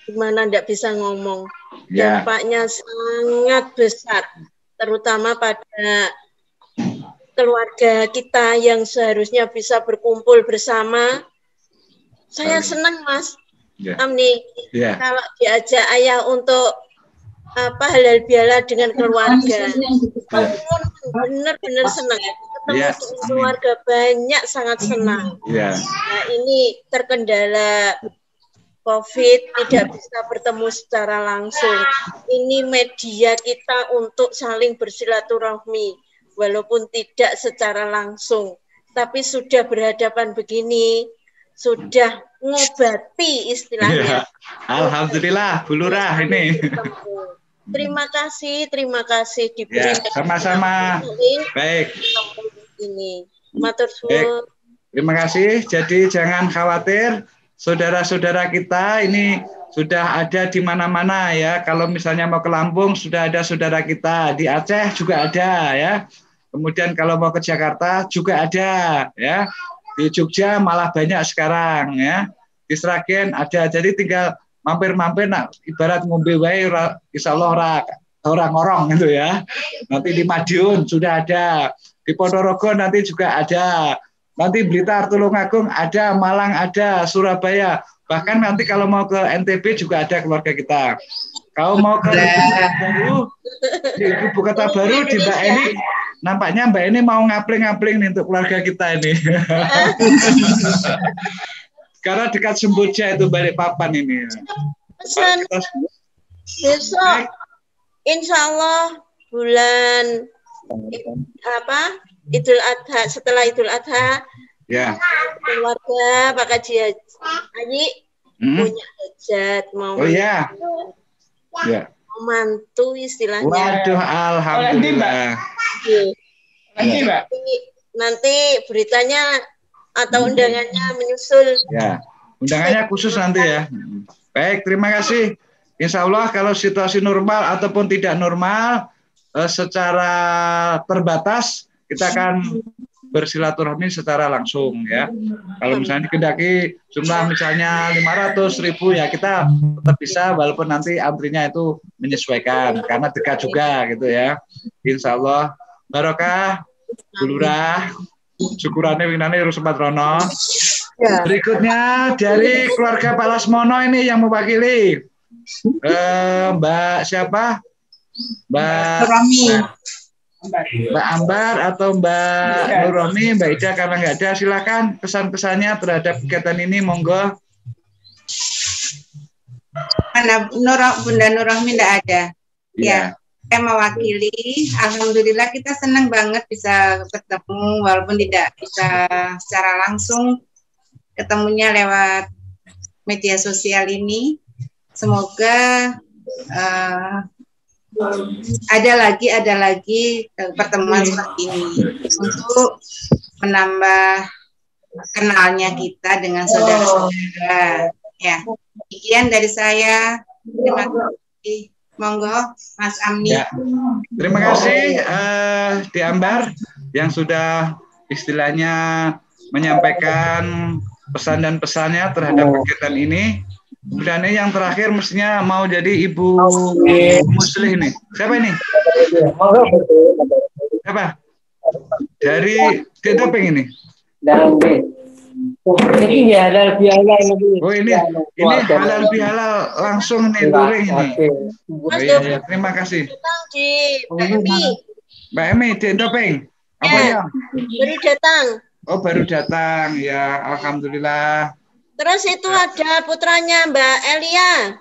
gimana ndak bisa ngomong. Dampaknya sangat besar, terutama pada keluarga kita yang seharusnya bisa berkumpul bersama. Saya senang Mas Amni, kalau diajak ayah untuk halal bihalal dengan keluarga. Benar-benar senang. Ketemu keluarga banyak, sangat senang. Nah, ini terkendala COVID, tidak bisa bertemu secara langsung. Ini media kita untuk saling bersilaturahmi, walaupun tidak secara langsung. Tapi sudah berhadapan begini, sudah ngobati istilahnya. Alhamdulillah, Bu Lurah ini. Terima kasih diberi. Sama-sama. Baik. Ini matur suwun. Terima kasih. Jadi jangan khawatir. Saudara-saudara kita ini sudah ada di mana-mana ya. Kalau misalnya mau ke Lampung sudah ada saudara kita, di Aceh juga ada ya. Kemudian kalau mau ke Jakarta juga ada ya. Di Jogja malah banyak sekarang ya. Di Sragen ada. Jadi tinggal mampir-mampir ibarat ngombe wae insyaallah orang-orang gitu ya. Nanti di Madiun sudah ada. Di Ponorogo nanti juga ada. Nanti Blitar, Tulungagung ada, Malang ada, Surabaya. Bahkan nanti kalau mau ke NTB juga ada keluarga kita. Kalau mau ke Ibu Kota Baru di Mbak Eni, nampaknya Mbak Eni mau ngapling-ngapling nih untuk keluarga kita ini. Karena dekat Semboja itu Balikpapan ini. Pesan besok, insya Allah bulan Idul Adha, setelah Idul Adha, keluarga Pak Haji punya hajat mau mantu istilahnya. Waduh, alhamdulillah. Nanti beritanya atau undangannya menyusul. Ya, undangannya khusus nanti ya. Baik, terima kasih. Insya Allah kalau situasi normal ataupun tidak normal, secara terbatas kita akan bersilaturahmi secara langsung ya. Kalau misalnya dikendaki jumlah misalnya 500.000 ya kita tetap bisa walaupun nanti antrinya itu menyesuaikan karena dekat juga gitu ya. Insya Allah barokah, Bu Lurah, syukurannya winane Rus Patrono. Berikutnya dari keluarga Pak Lasmono ini yang mewakili Mbak siapa? Mbak Ambar atau Mbak Nurromi, Mbak Ida karena nggak ada, silakan kesan-kesannya terhadap kegiatan ini, monggo. Bunda Nurromi nggak ada. Ya, saya mewakili. Alhamdulillah kita senang banget bisa bertemu walaupun tidak bisa secara langsung. ketemunya lewat media sosial ini. Semoga ada lagi pertemuan seperti ini untuk menambah kenalnya kita dengan saudara-saudara. Ya, sekian dari saya. Terima kasih. Monggo, Mas Amni. Ya. Terima kasih Di Ambar yang sudah istilahnya menyampaikan pesan dan pesannya terhadap kegiatan ini. Dan yang terakhir mestinya mau jadi Ibu Muslih nih. Siapa ini? Siapa? Dari Dedopeng ini. Ini halal bihalal. Oh ini halal bihalal langsung nih goreng ini. Oh, iya. Terima kasih. Mbak Emi Dedopeng. Apa ya? Baru datang. Oh baru datang ya, alhamdulillah. Terus itu ada putranya Mbak Elia.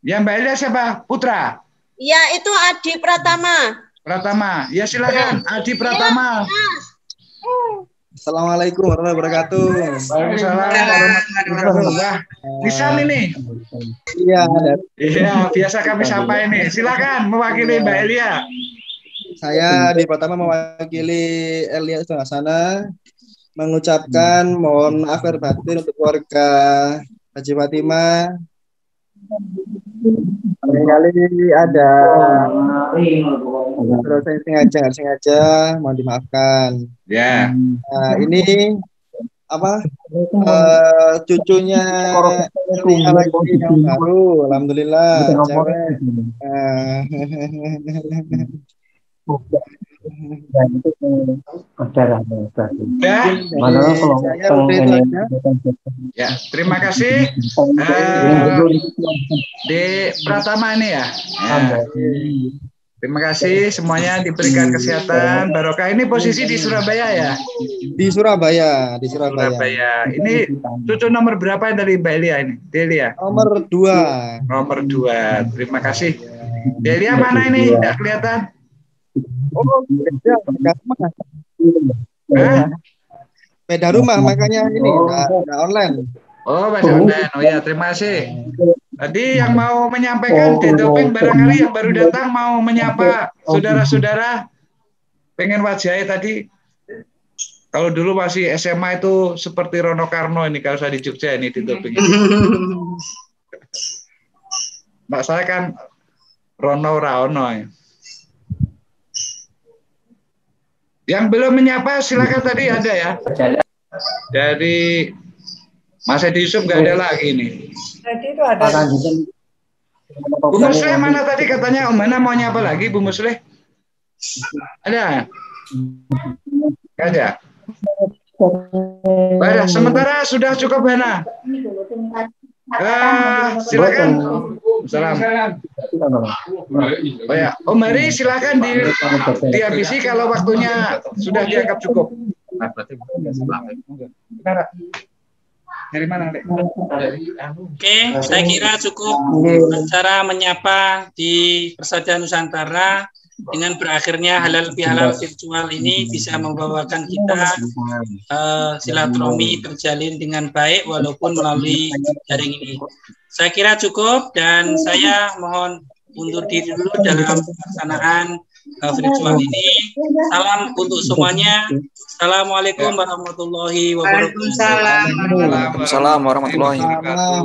Ya Mbak Elia siapa? Putra? Ya itu Adi Pratama. Pratama, ya silakan Adi Pratama. Ya. Assalamualaikum warahmatullahi wabarakatuh. Waalaikumsalam warahmatullahi wabarakatuh. Lisan ini. Iya. Iya, biasa kami sapa ini. Silakan mewakili Mbak Elia. Saya di Pratama mewakili Elia Sana mengucapkan mohon maaf lahir batin untuk keluarga Haji Fatimah. Barangkali ada terus saya sengaja mohon dimaafkan. Ya. Nah, ini apa cucunya Elia lagi yang baru, alhamdulillah. Ya, terima kasih di Pratama ini ya. Terima kasih semuanya diberikan kesehatan barokah. Ini posisi di Surabaya ya? Di Surabaya. Ini cucu nomor berapa yang dari Mbak Elia ini? Delia. Nomor 2. Nomor 2. Terima kasih. Delia mana ini? Tidak kelihatan. Oh, beda rumah makanya ini nggak online. Oh, baca online. Oh ya, terima kasih. Tadi yang mau menyampaikan Dedopeng barangkali yang baru datang mau menyapa saudara-saudara. Pengen wajahnya tadi. Kalau dulu masih SMA itu seperti Rono Karno ini kalau saya di Jogja ini Dedopeng. Mbak saya kan Rono Raono ya. Yang belum menyapa silakan tadi ada ya. Dari Mas Edi Yusuf nggak ada lagi nih. Tadi itu ada. Bu Musleh mana tadi katanya Om Hana mau nyapa lagi Bu Musleh? Ada? Nggak ada. Baik, sementara sudah cukup Hana. Silakan. Salam. Oh ya, Om Hari silakan dihabisi kalau waktunya sudah dianggap cukup. Dari mana, Lek? Oke, saya kira cukup cara menyapa di Persada Nusantara dengan berakhirnya halal bihalal virtual ini bisa membawakan kita silaturahmi terjalin dengan baik walaupun melalui jaring ini. Saya kira cukup dan saya mohon undur diri dulu dalam pelaksanaan virtual ini. Salam untuk semuanya. Assalamualaikum warahmatullahi wabarakatuh. Waalaikumsalam warahmatullahi wabarakatuh.